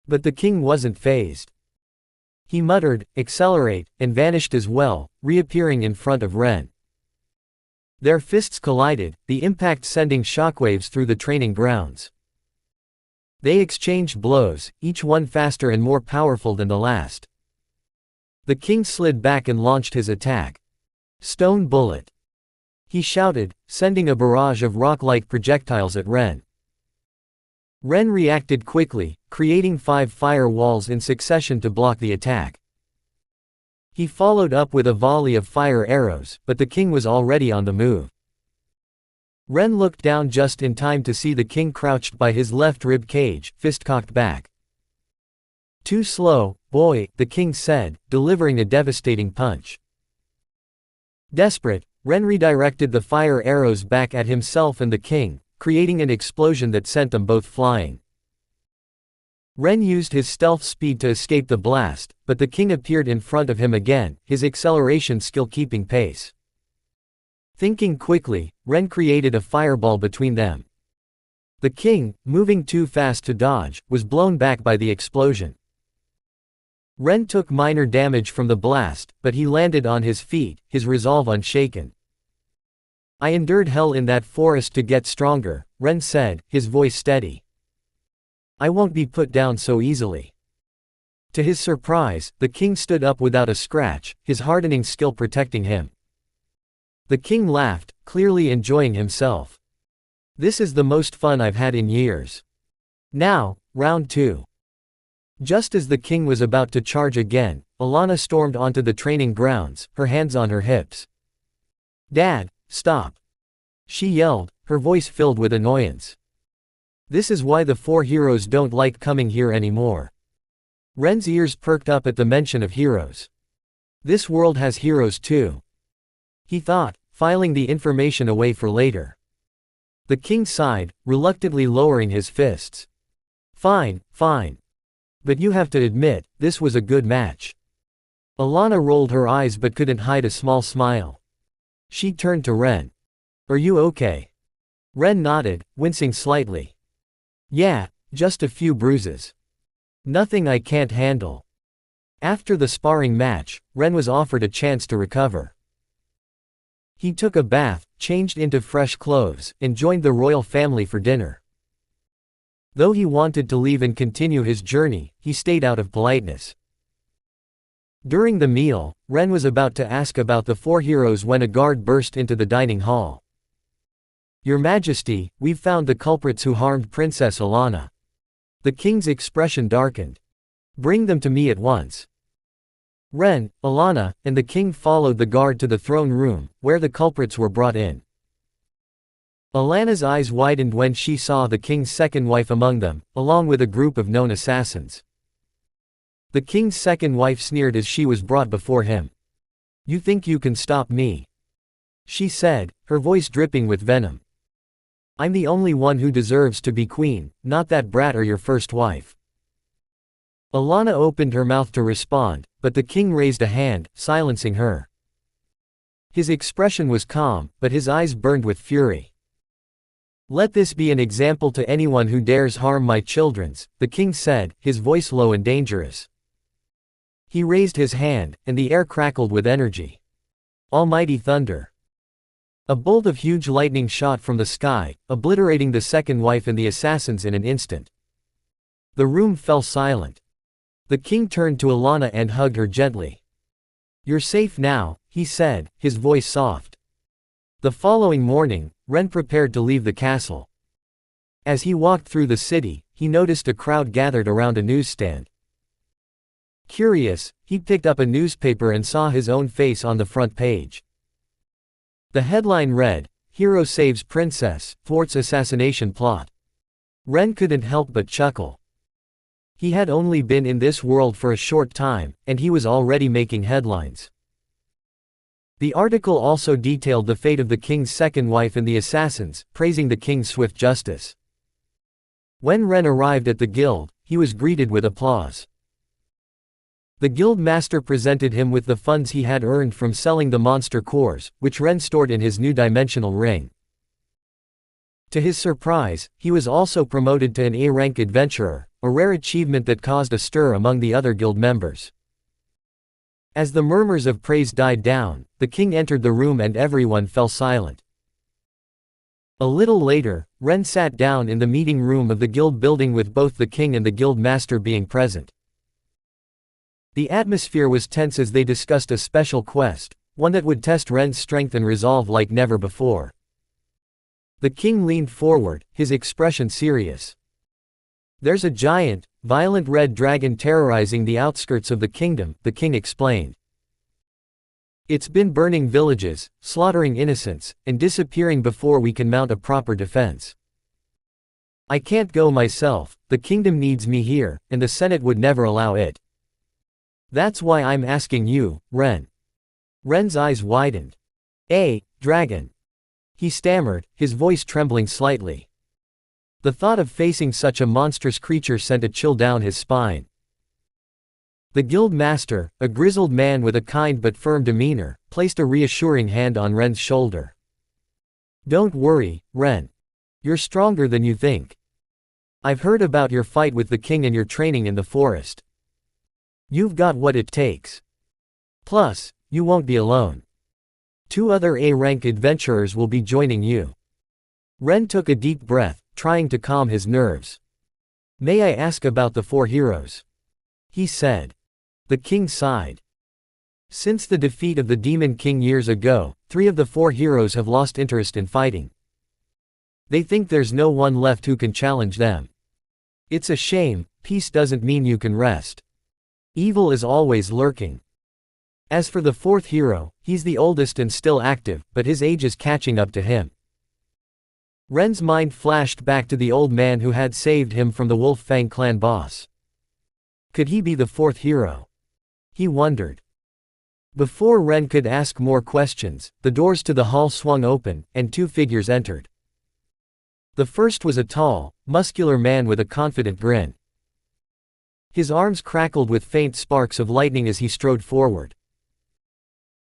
Speaker 1: But the king wasn't fazed. He muttered, accelerate, and vanished as well, reappearing in front of Ren. Their fists collided, the impact sending shockwaves through the training grounds. They exchanged blows, each one faster and more powerful than the last. The king slid back and launched his attack. Stone bullet. He shouted, sending a barrage of rock-like projectiles at Ren. Ren reacted quickly, creating 5 fire walls in succession to block the attack. He followed up with a volley of fire arrows, but the king was already on the move. Ren looked down just in time to see the king crouched by his left rib cage, fist cocked back. Too slow, boy, the king said, delivering a devastating punch. Desperate, Ren redirected the fire arrows back at himself and the king, creating an explosion that sent them both flying. Ren used his stealth speed to escape the blast, but the king appeared in front of him again, his acceleration skill keeping pace. Thinking quickly, Ren created a fireball between them. The king, moving too fast to dodge, was blown back by the explosion. Ren took minor damage from the blast, but he landed on his feet, his resolve unshaken. I endured hell in that forest to get stronger, Ren said, his voice steady. I won't be put down so easily. To his surprise, the king stood up without a scratch, his hardening skill protecting him. The king laughed, clearly enjoying himself. This is the most fun I've had in years. Now, round 2. Just as the king was about to charge again, Alana stormed onto the training grounds, her hands on her hips. Dad, stop! She yelled, her voice filled with annoyance. This is why the 4 heroes don't like coming here anymore. Ren's ears perked up at the mention of heroes. This world has heroes too. He thought, filing the information away for later. The king sighed, reluctantly lowering his fists. Fine, fine. But you have to admit, this was a good match. Alana rolled her eyes but couldn't hide a small smile. She turned to Ren. Are you okay? Ren nodded, wincing slightly. Yeah, just a few bruises. Nothing I can't handle. After the sparring match, Ren was offered a chance to recover. He took a bath, changed into fresh clothes, and joined the royal family for dinner. Though he wanted to leave and continue his journey, he stayed out of politeness. During the meal, Ren was about to ask about the 4 heroes when a guard burst into the dining hall. Your Majesty, we've found the culprits who harmed Princess Alana. The king's expression darkened. Bring them to me at once. Ren, Alana, and the king followed the guard to the throne room, where the culprits were brought in. Alana's eyes widened when she saw the king's second wife among them, along with a group of known assassins. The king's second wife sneered as she was brought before him. You think you can stop me? She said, her voice dripping with venom. I'm the only one who deserves to be queen, not that brat or your first wife. Alana opened her mouth to respond, but the king raised a hand, silencing her. His expression was calm, but his eyes burned with fury. Let this be an example to anyone who dares harm my children, the king said, his voice low and dangerous. He raised his hand, and the air crackled with energy. Almighty thunder. A bolt of huge lightning shot from the sky, obliterating the second wife and the assassins in an instant. The room fell silent. The king turned to Alana and hugged her gently. You're safe now, he said, his voice soft. The following morning, Ren prepared to leave the castle. As he walked through the city, he noticed a crowd gathered around a newsstand. Curious, he picked up a newspaper and saw his own face on the front page. The headline read, Hero saves princess, thwarts assassination plot. Ren couldn't help but chuckle. He had only been in this world for a short time, and he was already making headlines. The article also detailed the fate of the king's second wife and the assassins, praising the king's swift justice. When Ren arrived at the guild, he was greeted with applause. The guild master presented him with the funds he had earned from selling the monster cores, which Ren stored in his new dimensional ring. To his surprise, he was also promoted to an A-rank adventurer, a rare achievement that caused a stir among the other guild members. As the murmurs of praise died down, the king entered the room and everyone fell silent. A little later, Ren sat down in the meeting room of the guild building with both the king and the guild master being present. The atmosphere was tense as they discussed a special quest, one that would test Ren's strength and resolve like never before. The king leaned forward, his expression serious. "There's a giant, violent red dragon terrorizing the outskirts of the kingdom," the king explained. "It's been burning villages, slaughtering innocents, and disappearing before we can mount a proper defense. I can't go myself, the kingdom needs me here, and the Senate would never allow it. That's why I'm asking you, Ren." Ren's eyes widened. "A dragon," he stammered, his voice trembling slightly. The thought of facing such a monstrous creature sent a chill down his spine. The guild master, a grizzled man with a kind but firm demeanor, placed a reassuring hand on Ren's shoulder. "Don't worry, Ren. You're stronger than you think. I've heard about your fight with the king and your training in the forest. You've got what it takes. Plus, you won't be alone. 2 other A-rank adventurers will be joining you." Ren took a deep breath, trying to calm his nerves. "May I ask about the 4 heroes?" he said. The king sighed. "Since the defeat of the Demon King years ago, 3 of the 4 heroes have lost interest in fighting. They think there's no one left who can challenge them. It's a shame, peace doesn't mean you can rest. Evil is always lurking. As for the 4th hero, he's the oldest and still active, but his age is catching up to him." Ren's mind flashed back to the old man who had saved him from the Wolf Fang clan boss. Could he be the 4th hero? He wondered. Before Ren could ask more questions, the doors to the hall swung open, and 2 figures entered. The first was a tall, muscular man with a confident grin. His arms crackled with faint sparks of lightning as he strode forward.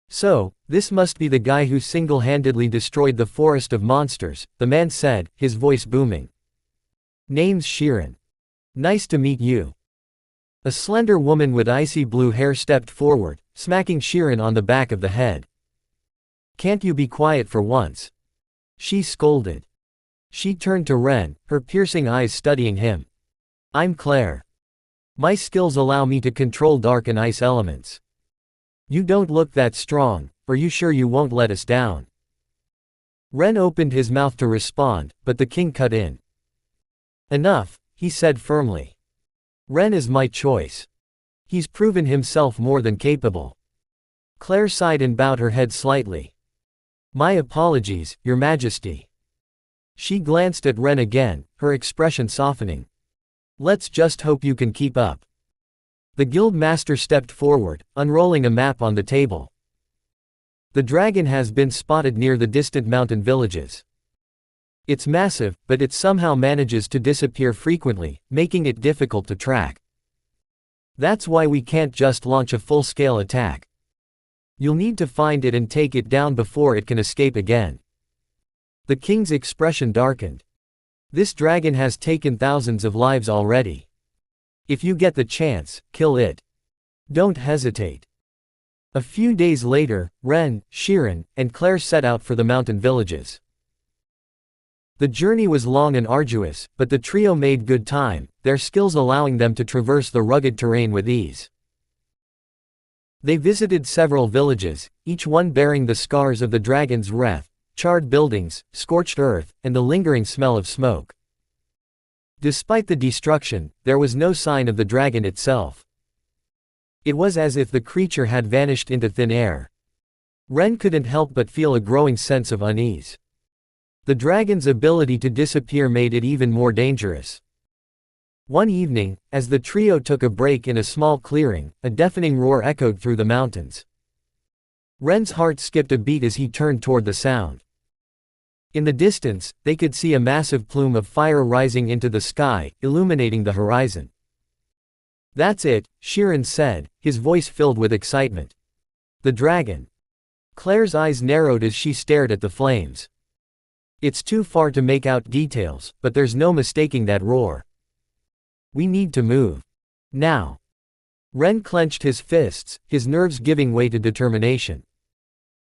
Speaker 1: "So, this must be the guy who single-handedly destroyed the forest of monsters," the man said, his voice booming. "Name's Shirin. Nice to meet you." A slender woman with icy blue hair stepped forward, smacking Shirin on the back of the head. "Can't you be quiet for once?" she scolded. She turned to Ren, her piercing eyes studying him. "I'm Claire. My skills allow me to control dark and ice elements. You don't look that strong, are you sure you won't let us down?" Ren opened his mouth to respond, but the king cut in. "Enough," he said firmly. "Ren is my choice. He's proven himself more than capable." Claire sighed and bowed her head slightly. "My apologies, Your Majesty." She glanced at Ren again, her expression softening. "Let's just hope you can keep up." The guild master stepped forward, unrolling a map on the table. "The dragon has been spotted near the distant mountain villages. It's massive, but it somehow manages to disappear frequently, making it difficult to track. That's why we can't just launch a full-scale attack. You'll need to find it and take it down before it can escape again." The king's expression darkened. "This dragon has taken thousands of lives already. If you get the chance, kill it. Don't hesitate." A few days later, Ren, Shirin, and Claire set out for the mountain villages. The journey was long and arduous, but the trio made good time, their skills allowing them to traverse the rugged terrain with ease. They visited several villages, each one bearing the scars of the dragon's wrath: charred buildings, scorched earth, and the lingering smell of smoke. Despite the destruction, there was no sign of the dragon itself. It was as if the creature had vanished into thin air. Ren couldn't help but feel a growing sense of unease. The dragon's ability to disappear made it even more dangerous. One evening, as the trio took a break in a small clearing, a deafening roar echoed through the mountains. Ren's heart skipped a beat as he turned toward the sound. In the distance, they could see a massive plume of fire rising into the sky, illuminating the horizon. That's it, Sheeran said, his voice filled with excitement. The dragon. Claire's eyes narrowed as she stared at the flames. It's too far to make out details, but there's no mistaking that roar. We need to move. Now. Ren clenched his fists, his nerves giving way to determination.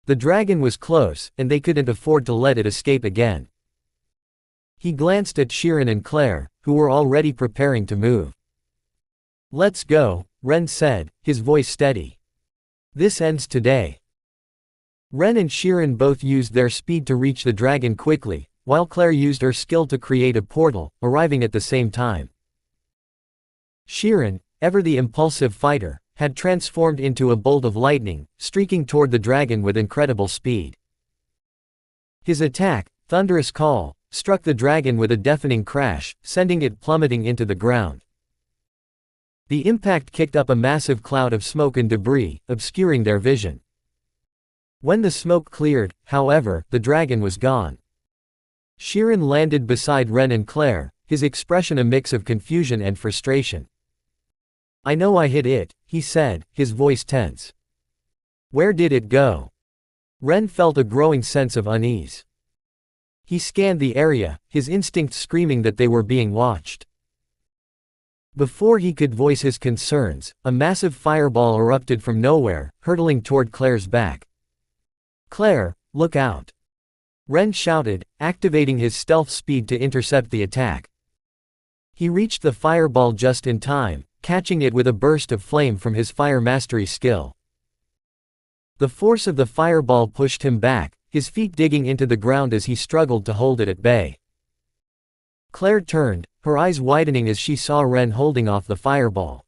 Speaker 1: The dragon was close, and they couldn't afford to let it escape again. He glanced at Sheeran and Claire, who were already preparing to move. Let's go, Ren said, his voice steady. This ends today. Ren and Sheeran both used their speed to reach the dragon quickly, while Claire used her skill to create a portal, arriving at the same time. Sheeran, ever the impulsive fighter, had transformed into a bolt of lightning, streaking toward the dragon with incredible speed. His attack, Thunderous Call, struck the dragon with a deafening crash, sending it plummeting into the ground. The impact kicked up a massive cloud of smoke and debris, obscuring their vision. When the smoke cleared, however, the dragon was gone. Sheeran landed beside Ren and Claire, his expression a mix of confusion and frustration. I know I hit it, he said, his voice tense. Where did it go? Ren felt a growing sense of unease. He scanned the area, his instincts screaming that they were being watched. Before he could voice his concerns, a massive fireball erupted from nowhere, hurtling toward Claire's back. Claire, look out! Ren shouted, activating his stealth speed to intercept the attack. He reached the fireball just in time, catching it with a burst of flame from his fire mastery skill. The force of the fireball pushed him back, his feet digging into the ground as he struggled to hold it at bay. Claire turned, her eyes widening as she saw Ren holding off the fireball.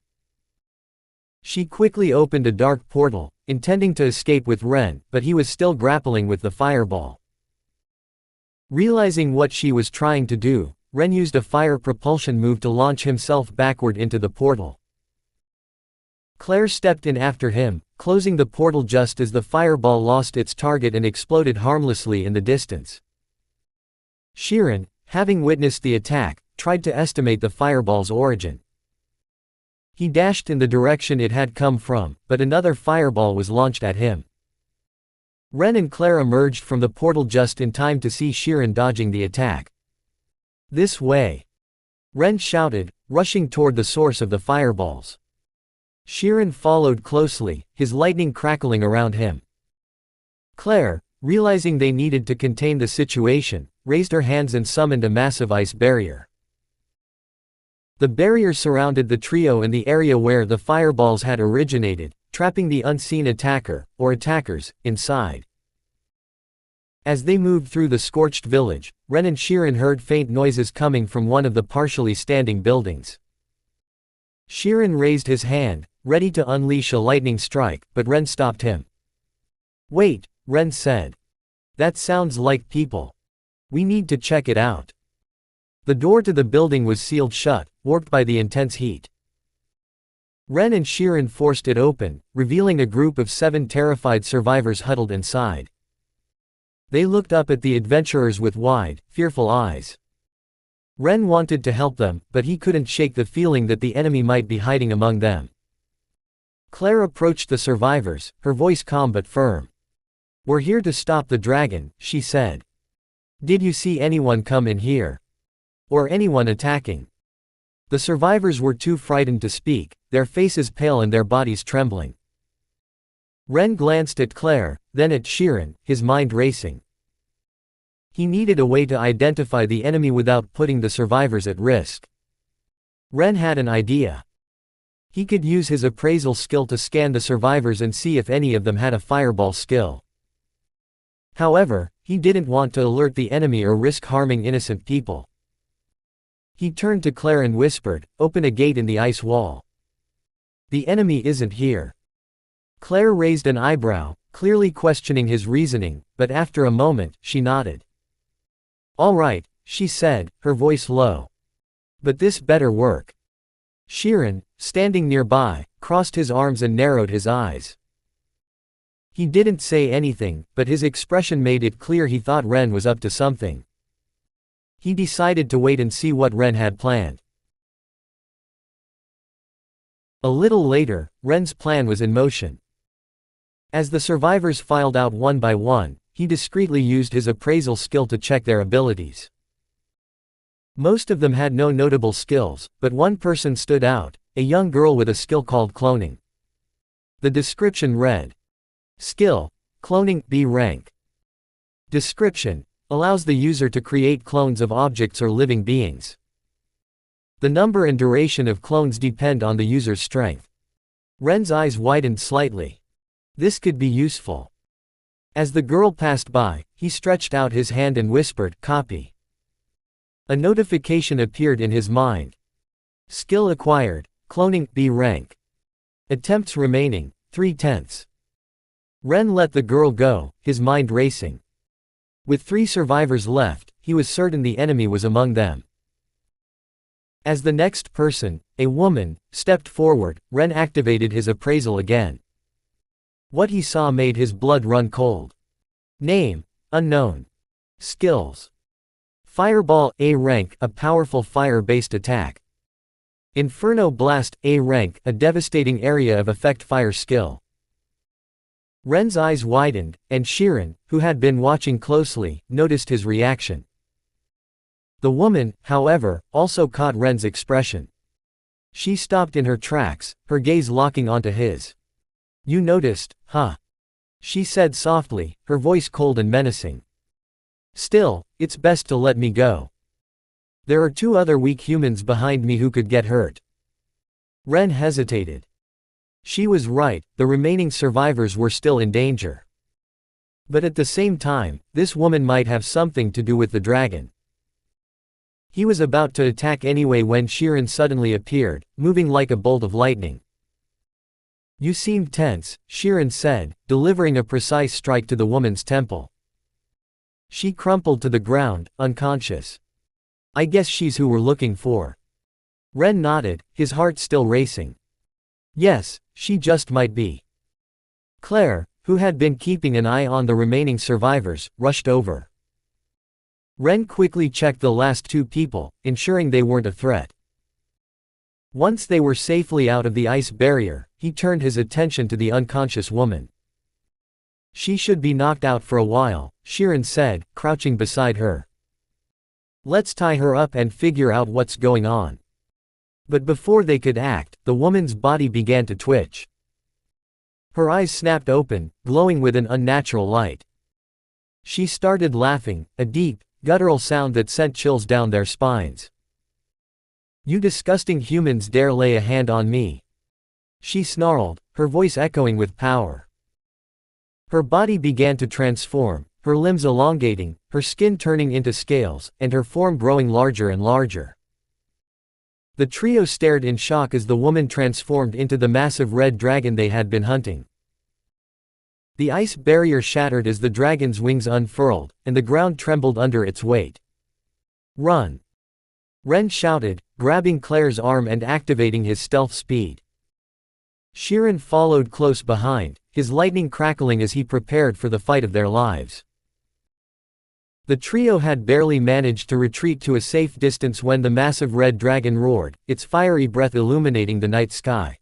Speaker 1: She quickly opened a dark portal, intending to escape with Ren, but he was still grappling with the fireball. Realizing what she was trying to do, Ren used a fire propulsion move to launch himself backward into the portal. Claire stepped in after him, closing the portal just as the fireball lost its target and exploded harmlessly in the distance. Sheeran, having witnessed the attack, tried to estimate the fireball's origin. He dashed in the direction it had come from, but another fireball was launched at him. Ren and Claire emerged from the portal just in time to see Sheeran dodging the attack. This way! Ren shouted, rushing toward the source of the fireballs. Sheeran followed closely, his lightning crackling around him. Claire, realizing they needed to contain the situation, raised her hands and summoned a massive ice barrier. The barrier surrounded the trio in the area where the fireballs had originated, trapping the unseen attacker, or attackers, inside. As they moved through the scorched village, Ren and Sheeran heard faint noises coming from one of the partially standing buildings. Sheeran raised his hand, ready to unleash a lightning strike, but Ren stopped him. Wait, Ren said. That sounds like people. We need to check it out. The door to the building was sealed shut, warped by the intense heat. Ren and Sheeran forced it open, revealing a group of 7 terrified survivors huddled inside. They looked up at the adventurers with wide, fearful eyes. Ren wanted to help them, but he couldn't shake the feeling that the enemy might be hiding among them. Claire approached the survivors, her voice calm but firm. We're here to stop the dragon, she said. Did you see anyone come in here? Or anyone attacking? The survivors were too frightened to speak, their faces pale and their bodies trembling. Ren glanced at Claire, then at Sheeran, his mind racing. He needed a way to identify the enemy without putting the survivors at risk. Ren had an idea. He could use his appraisal skill to scan the survivors and see if any of them had a fireball skill. However, he didn't want to alert the enemy or risk harming innocent people. He turned to Claire and whispered, "Open a gate in the ice wall." The enemy isn't here. Claire raised an eyebrow, clearly questioning his reasoning, but after a moment, she nodded. All right, she said, her voice low. But this better work. Sheeran, standing nearby, crossed his arms and narrowed his eyes. He didn't say anything, but his expression made it clear he thought Ren was up to something. He decided to wait and see what Ren had planned. A little later, Ren's plan was in motion. As the survivors filed out one by one, he discreetly used his appraisal skill to check their abilities. Most of them had no notable skills, but one person stood out, a young girl with a skill called cloning. The description read: Skill: Cloning, B rank. Description: Allows the user to create clones of objects or living beings. The number and duration of clones depend on the user's strength. Ren's eyes widened slightly. This could be useful. As the girl passed by, he stretched out his hand and whispered, "Copy." A notification appeared in his mind. Skill acquired: Cloning, B rank. Attempts remaining, 3/10. Ren let the girl go, his mind racing. With 3 survivors left, he was certain the enemy was among them. As the next person, a woman, stepped forward, Ren activated his appraisal again. What he saw made his blood run cold. Name: unknown. Skills: Fireball, A rank, a powerful fire-based attack. Inferno Blast, A rank, a devastating area of effect fire skill. Ren's eyes widened, and Shirin, who had been watching closely, noticed his reaction. The woman, however, also caught Ren's expression. She stopped in her tracks, her gaze locking onto his. "You noticed, huh?" she said softly, her voice cold and menacing. "Still, it's best to let me go. There are 2 other weak humans behind me who could get hurt." Ren hesitated. She was right, the remaining survivors were still in danger. But at the same time, this woman might have something to do with the dragon. He was about to attack anyway when Shirin suddenly appeared, moving like a bolt of lightning. "You seemed tense," Shirin said, delivering a precise strike to the woman's temple. She crumpled to the ground, unconscious. "I guess she's who we're looking for." Ren nodded, his heart still racing. "Yes, she just might be." Claire, who had been keeping an eye on the remaining survivors, rushed over. Ren quickly checked the last 2 people, ensuring they weren't a threat. Once they were safely out of the ice barrier, he turned his attention to the unconscious woman. "She should be knocked out for a while," Shirin said, crouching beside her. "Let's tie her up and figure out what's going on." But before they could act, the woman's body began to twitch. Her eyes snapped open, glowing with an unnatural light. She started laughing, a deep, guttural sound that sent chills down their spines. "You disgusting humans dare lay a hand on me!" she snarled, her voice echoing with power. Her body began to transform, her limbs elongating, her skin turning into scales, and her form growing larger and larger. The trio stared in shock as the woman transformed into the massive red dragon they had been hunting. The ice barrier shattered as the dragon's wings unfurled, and the ground trembled under its weight. "Run!" Ren shouted, grabbing Claire's arm and activating his stealth speed. Shirin followed close behind, his lightning crackling as he prepared for the fight of their lives. The trio had barely managed to retreat to a safe distance when the massive red dragon roared, its fiery breath illuminating the night sky.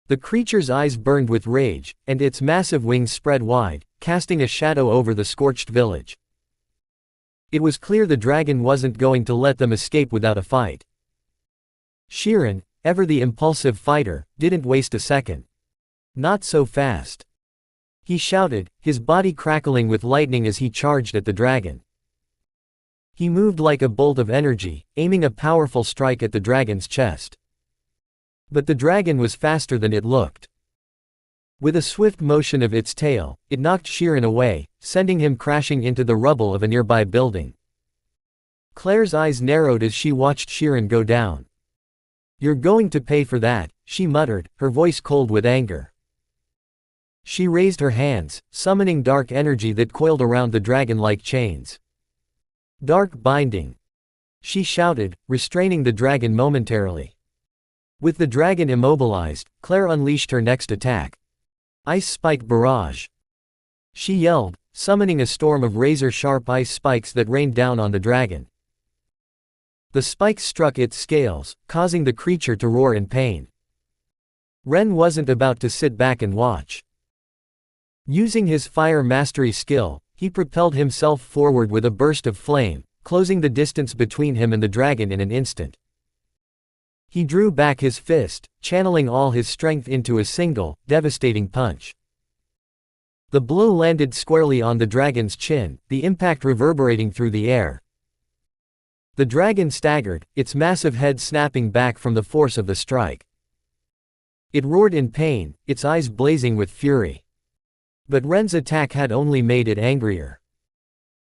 Speaker 1: The creature's eyes burned with rage, and its massive wings spread wide, casting a shadow over the scorched village. It was clear the dragon wasn't going to let them escape without a fight. Shirin, ever the impulsive fighter, didn't waste a second. "Not so fast!" he shouted, his body crackling with lightning as he charged at the dragon. He moved like a bolt of energy, aiming a powerful strike at the dragon's chest. But the dragon was faster than it looked. With a swift motion of its tail, it knocked Shirin away, sending him crashing into the rubble of a nearby building. Claire's eyes narrowed as she watched Shirin go down. "You're going to pay for that," she muttered, her voice cold with anger. She raised her hands, summoning dark energy that coiled around the dragon like chains. "Dark binding!" she shouted, restraining the dragon momentarily. With the dragon immobilized, Claire unleashed her next attack. "Ice Spike Barrage!" she yelled, summoning a storm of razor-sharp ice spikes that rained down on the dragon. The spikes struck its scales, causing the creature to roar in pain. Ren wasn't about to sit back and watch. Using his fire mastery skill, he propelled himself forward with a burst of flame, closing the distance between him and the dragon in an instant. He drew back his fist, channeling all his strength into a single, devastating punch. The blow landed squarely on the dragon's chin, the impact reverberating through the air. The dragon staggered, its massive head snapping back from the force of the strike. It roared in pain, its eyes blazing with fury. But Ren's attack had only made it angrier.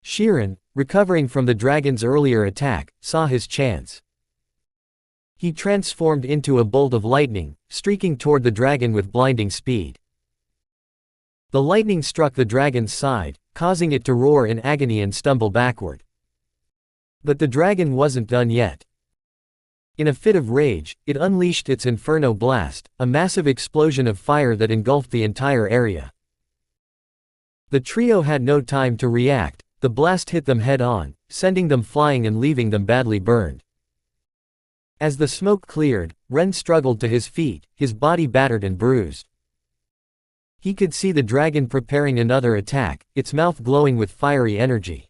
Speaker 1: Shirin, recovering from the dragon's earlier attack, saw his chance. He transformed into a bolt of lightning, streaking toward the dragon with blinding speed. The lightning struck the dragon's side, causing it to roar in agony and stumble backward. But the dragon wasn't done yet. In a fit of rage, it unleashed its inferno blast, a massive explosion of fire that engulfed the entire area. The trio had no time to react. The blast hit them head-on, sending them flying and leaving them badly burned. As the smoke cleared, Ren struggled to his feet, his body battered and bruised. He could see the dragon preparing another attack, its mouth glowing with fiery energy.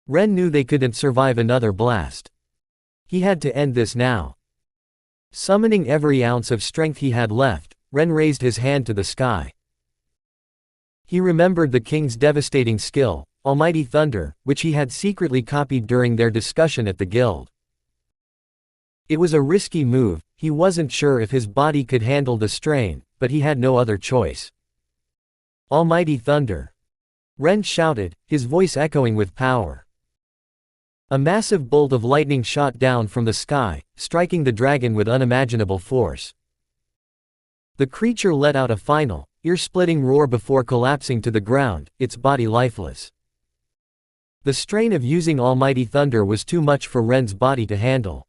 Speaker 1: Ren knew they couldn't survive another blast. He had to end this now. Summoning every ounce of strength he had left, Ren raised his hand to the sky. He remembered the king's devastating skill, Almighty Thunder, which he had secretly copied during their discussion at the guild. It was a risky move, he wasn't sure if his body could handle the strain, but he had no other choice. Almighty Thunder! Ren shouted, his voice echoing with power. A massive bolt of lightning shot down from the sky, striking the dragon with unimaginable force. The creature let out a final, ear-splitting roar before collapsing to the ground, its body lifeless. The strain of using Almighty Thunder was too much for Ren's body to handle.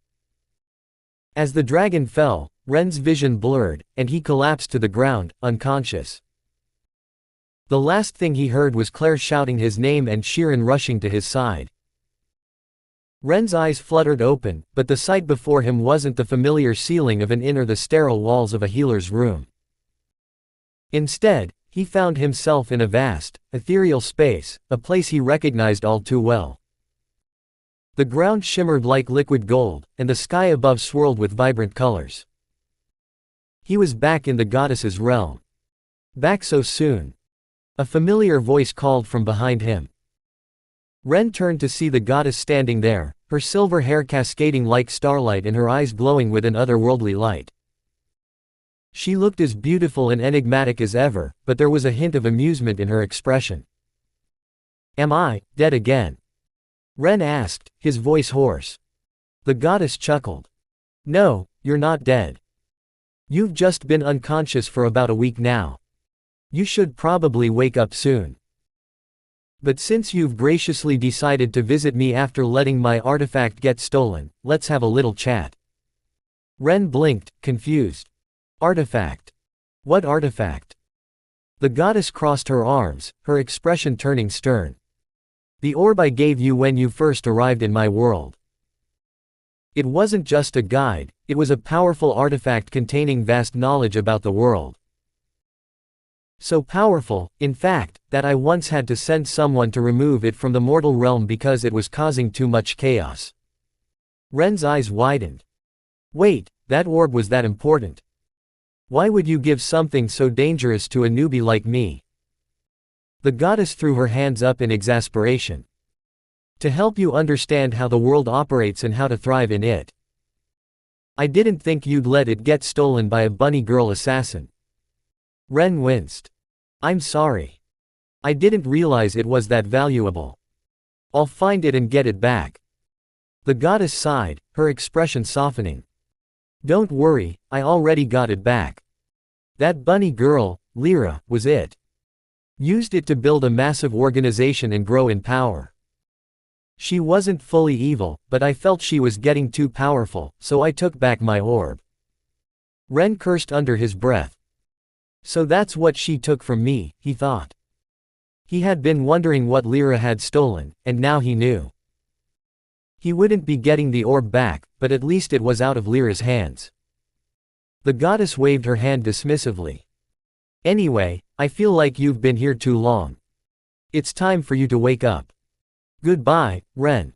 Speaker 1: As the dragon fell, Ren's vision blurred, and he collapsed to the ground, unconscious. The last thing he heard was Claire shouting his name and Shirin rushing to his side. Ren's eyes fluttered open, but the sight before him wasn't the familiar ceiling of an inn or the sterile walls of a healer's room. Instead, he found himself in a vast, ethereal space, a place he recognized all too well. The ground shimmered like liquid gold, and the sky above swirled with vibrant colors. He was back in the goddess's realm. Back so soon? A familiar voice called from behind him. Ren turned to see the goddess standing there, her silver hair cascading like starlight and her eyes glowing with an otherworldly light. She looked as beautiful and enigmatic as ever, but there was a hint of amusement in her expression. "Am I dead again?" Ren asked, his voice hoarse. The goddess chuckled. "No, you're not dead. You've just been unconscious for about a week now. You should probably wake up soon. But since you've graciously decided to visit me after letting my artifact get stolen, let's have a little chat." Ren blinked, confused. Artifact? What artifact? The goddess crossed her arms, her expression turning stern. "The orb I gave you when you first arrived in my world. It wasn't just a guide, it was a powerful artifact containing vast knowledge about the world. So powerful, in fact, that I once had to send someone to remove it from the mortal realm because it was causing too much chaos." Ren's eyes widened. Wait, that orb was that important? Why would you give something so dangerous to a newbie like me? The goddess threw her hands up in exasperation. "To help you understand how the world operates and how to thrive in it. I didn't think you'd let it get stolen by a bunny girl assassin." Ren winced. "I'm sorry. I didn't realize it was that valuable. I'll find it and get it back." The goddess sighed, her expression softening. "Don't worry, I already got it back. That bunny girl, Lyra, was it. Used it to build a massive organization and grow in power. She wasn't fully evil, but I felt she was getting too powerful, so I took back my orb." Ren cursed under his breath. So that's what she took from me, he thought. He had been wondering what Lyra had stolen, and now he knew. He wouldn't be getting the orb back, but at least it was out of Lyra's hands. The goddess waved her hand dismissively. Anyway, I feel like you've been here too long. It's time for you to wake up. Goodbye, Ren.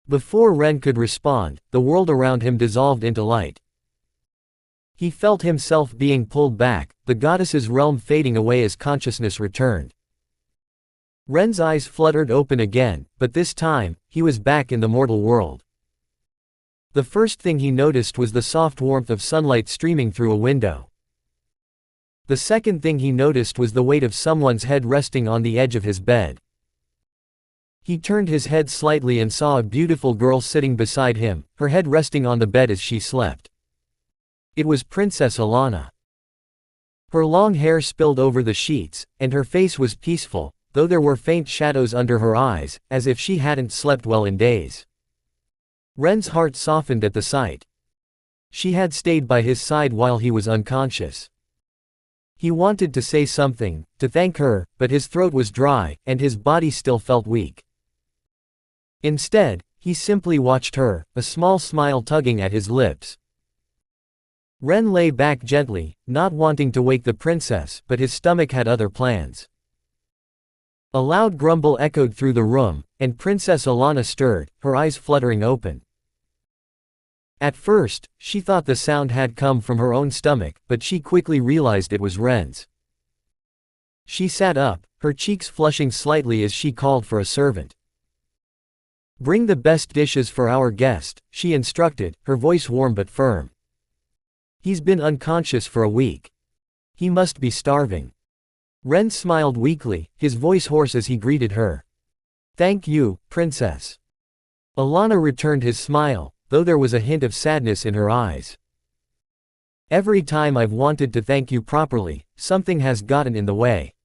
Speaker 1: Before Ren could respond, the world around him dissolved into light. He felt himself being pulled back, the goddess's realm fading away as consciousness returned. Ren's eyes fluttered open again, but this time, he was back in the mortal world. The first thing he noticed was the soft warmth of sunlight streaming through a window. The second thing he noticed was the weight of someone's head resting on the edge of his bed. He turned his head slightly and saw a beautiful girl sitting beside him, her head resting on the bed as she slept. It was Princess Alana. Her long hair spilled over the sheets, and her face was peaceful, though there were faint shadows under her eyes, as if she hadn't slept well in days. Ren's heart softened at the sight. She had stayed by his side while he was unconscious. He wanted to say something, to thank her, but his throat was dry, and his body still felt weak. Instead, he simply watched her, a small smile tugging at his lips. Ren lay back gently, not wanting to wake the princess, but his stomach had other plans. A loud grumble echoed through the room, and Princess Alana stirred, her eyes fluttering open. At first, she thought the sound had come from her own stomach, but she quickly realized it was Ren's. She sat up, her cheeks flushing slightly as she called for a servant. "Bring the best dishes for our guest," she instructed, her voice warm but firm. "He's been unconscious for a week. He must be starving." Ren smiled weakly, his voice hoarse as he greeted her. "Thank you, Princess." Alana returned his smile, though there was a hint of sadness in her eyes. "Every time I've wanted to thank you properly, something has gotten in the way.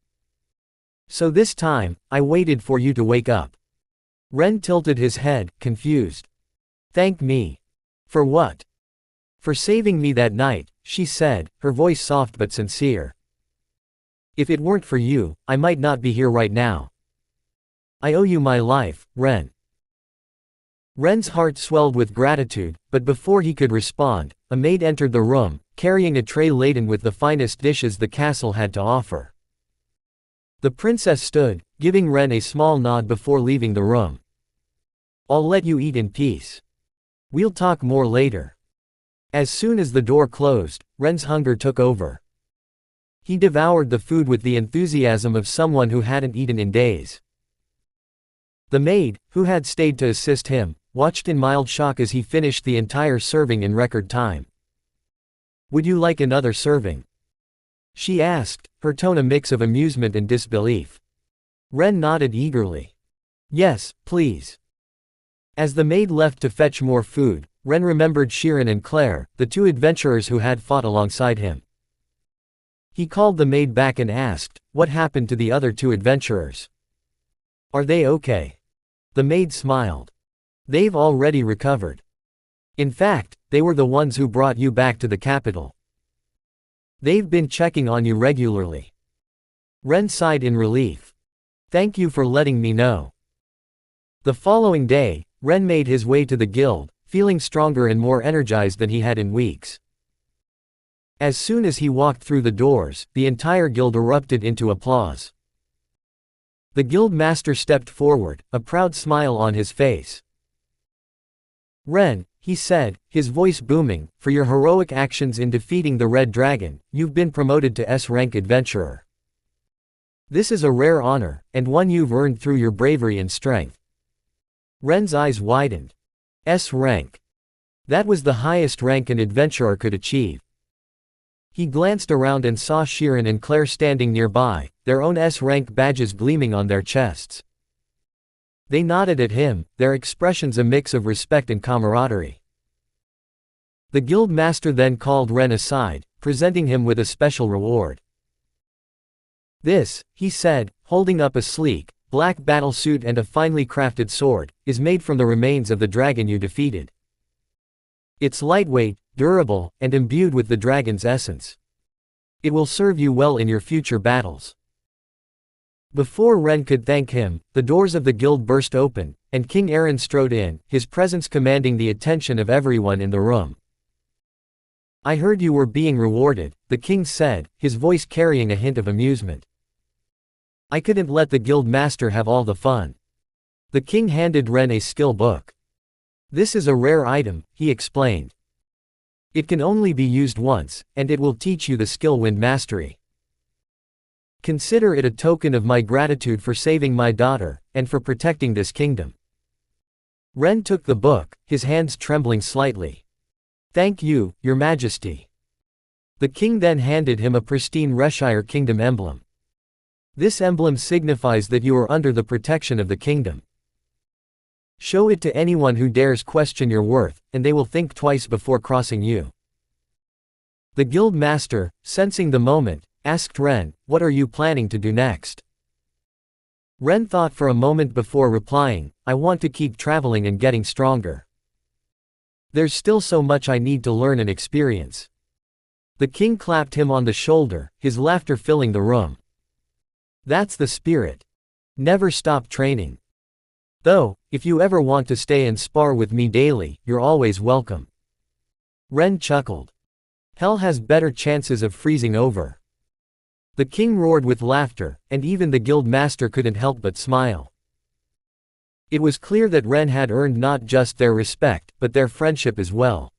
Speaker 1: So this time, I waited for you to wake up." Ren tilted his head, confused. "Thank me? For what?" "For saving me that night," she said, her voice soft but sincere. "If it weren't for you, I might not be here right now. I owe you my life, Ren." Ren's heart swelled with gratitude, but before he could respond, a maid entered the room, carrying a tray laden with the finest dishes the castle had to offer. The princess stood, giving Ren a small nod before leaving the room. "I'll let you eat in peace. We'll talk more later." As soon as the door closed, Ren's hunger took over. He devoured the food with the enthusiasm of someone who hadn't eaten in days. The maid, who had stayed to assist him, watched in mild shock as he finished the entire serving in record time. "Would you like another serving?" she asked, her tone a mix of amusement and disbelief. Ren nodded eagerly. "Yes, please." As the maid left to fetch more food, Ren remembered Shirin and Claire, the two adventurers who had fought alongside him. He called the maid back and asked, what happened to the other two adventurers? "Are they okay?" The maid smiled. "They've already recovered. In fact, they were the ones who brought you back to the capital. They've been checking on you regularly." Ren sighed in relief. "Thank you for letting me know." The following day, Ren made his way to the guild, feeling stronger and more energized than he had in weeks. As soon as he walked through the doors, the entire guild erupted into applause. The guild master stepped forward, a proud smile on his face. "Ren," he said, his voice booming, "for your heroic actions in defeating the Red Dragon, you've been promoted to S-rank adventurer. This is a rare honor, and one you've earned through your bravery and strength." Ren's eyes widened. S-rank. That was the highest rank an adventurer could achieve. He glanced around and saw Shirin and Claire standing nearby, their own S-rank badges gleaming on their chests. They nodded at him, their expressions a mix of respect and camaraderie. The guild master then called Ren aside, presenting him with a special reward. "This," he said, holding up a sleek, black battle suit and a finely crafted sword, "is made from the remains of the dragon you defeated. It's lightweight, durable, and imbued with the dragon's essence. It will serve you well in your future battles." Before Ren could thank him, the doors of the guild burst open, and King Aaron strode in, his presence commanding the attention of everyone in the room. I heard you were being rewarded, the king said, his voice carrying a hint of amusement. I couldn't let the guild master have all the fun. The king handed Ren a skill book. This is a rare item, he explained. It can only be used once, and it will teach you the skill wind mastery. Consider it a token of my gratitude for saving my daughter, and for protecting this kingdom. Ren took the book, his hands trembling slightly. Thank you, your majesty. The king then handed him a pristine Reshire kingdom emblem. This emblem signifies that you are under the protection of the kingdom. Show it to anyone who dares question your worth, and they will think twice before crossing you. The guild master, sensing the moment, asked Ren, what are you planning to do next? Ren thought for a moment before replying, I want to keep traveling and getting stronger. There's still so much I need to learn and experience. The king clapped him on the shoulder, his laughter filling the room. That's the spirit. Never stop training. Though, if you ever want to stay and spar with me daily, you're always welcome. Ren chuckled. Hell has better chances of freezing over. The king roared with laughter, and even the guild master couldn't help but smile. It was clear that Ren had earned not just their respect, but their friendship as well.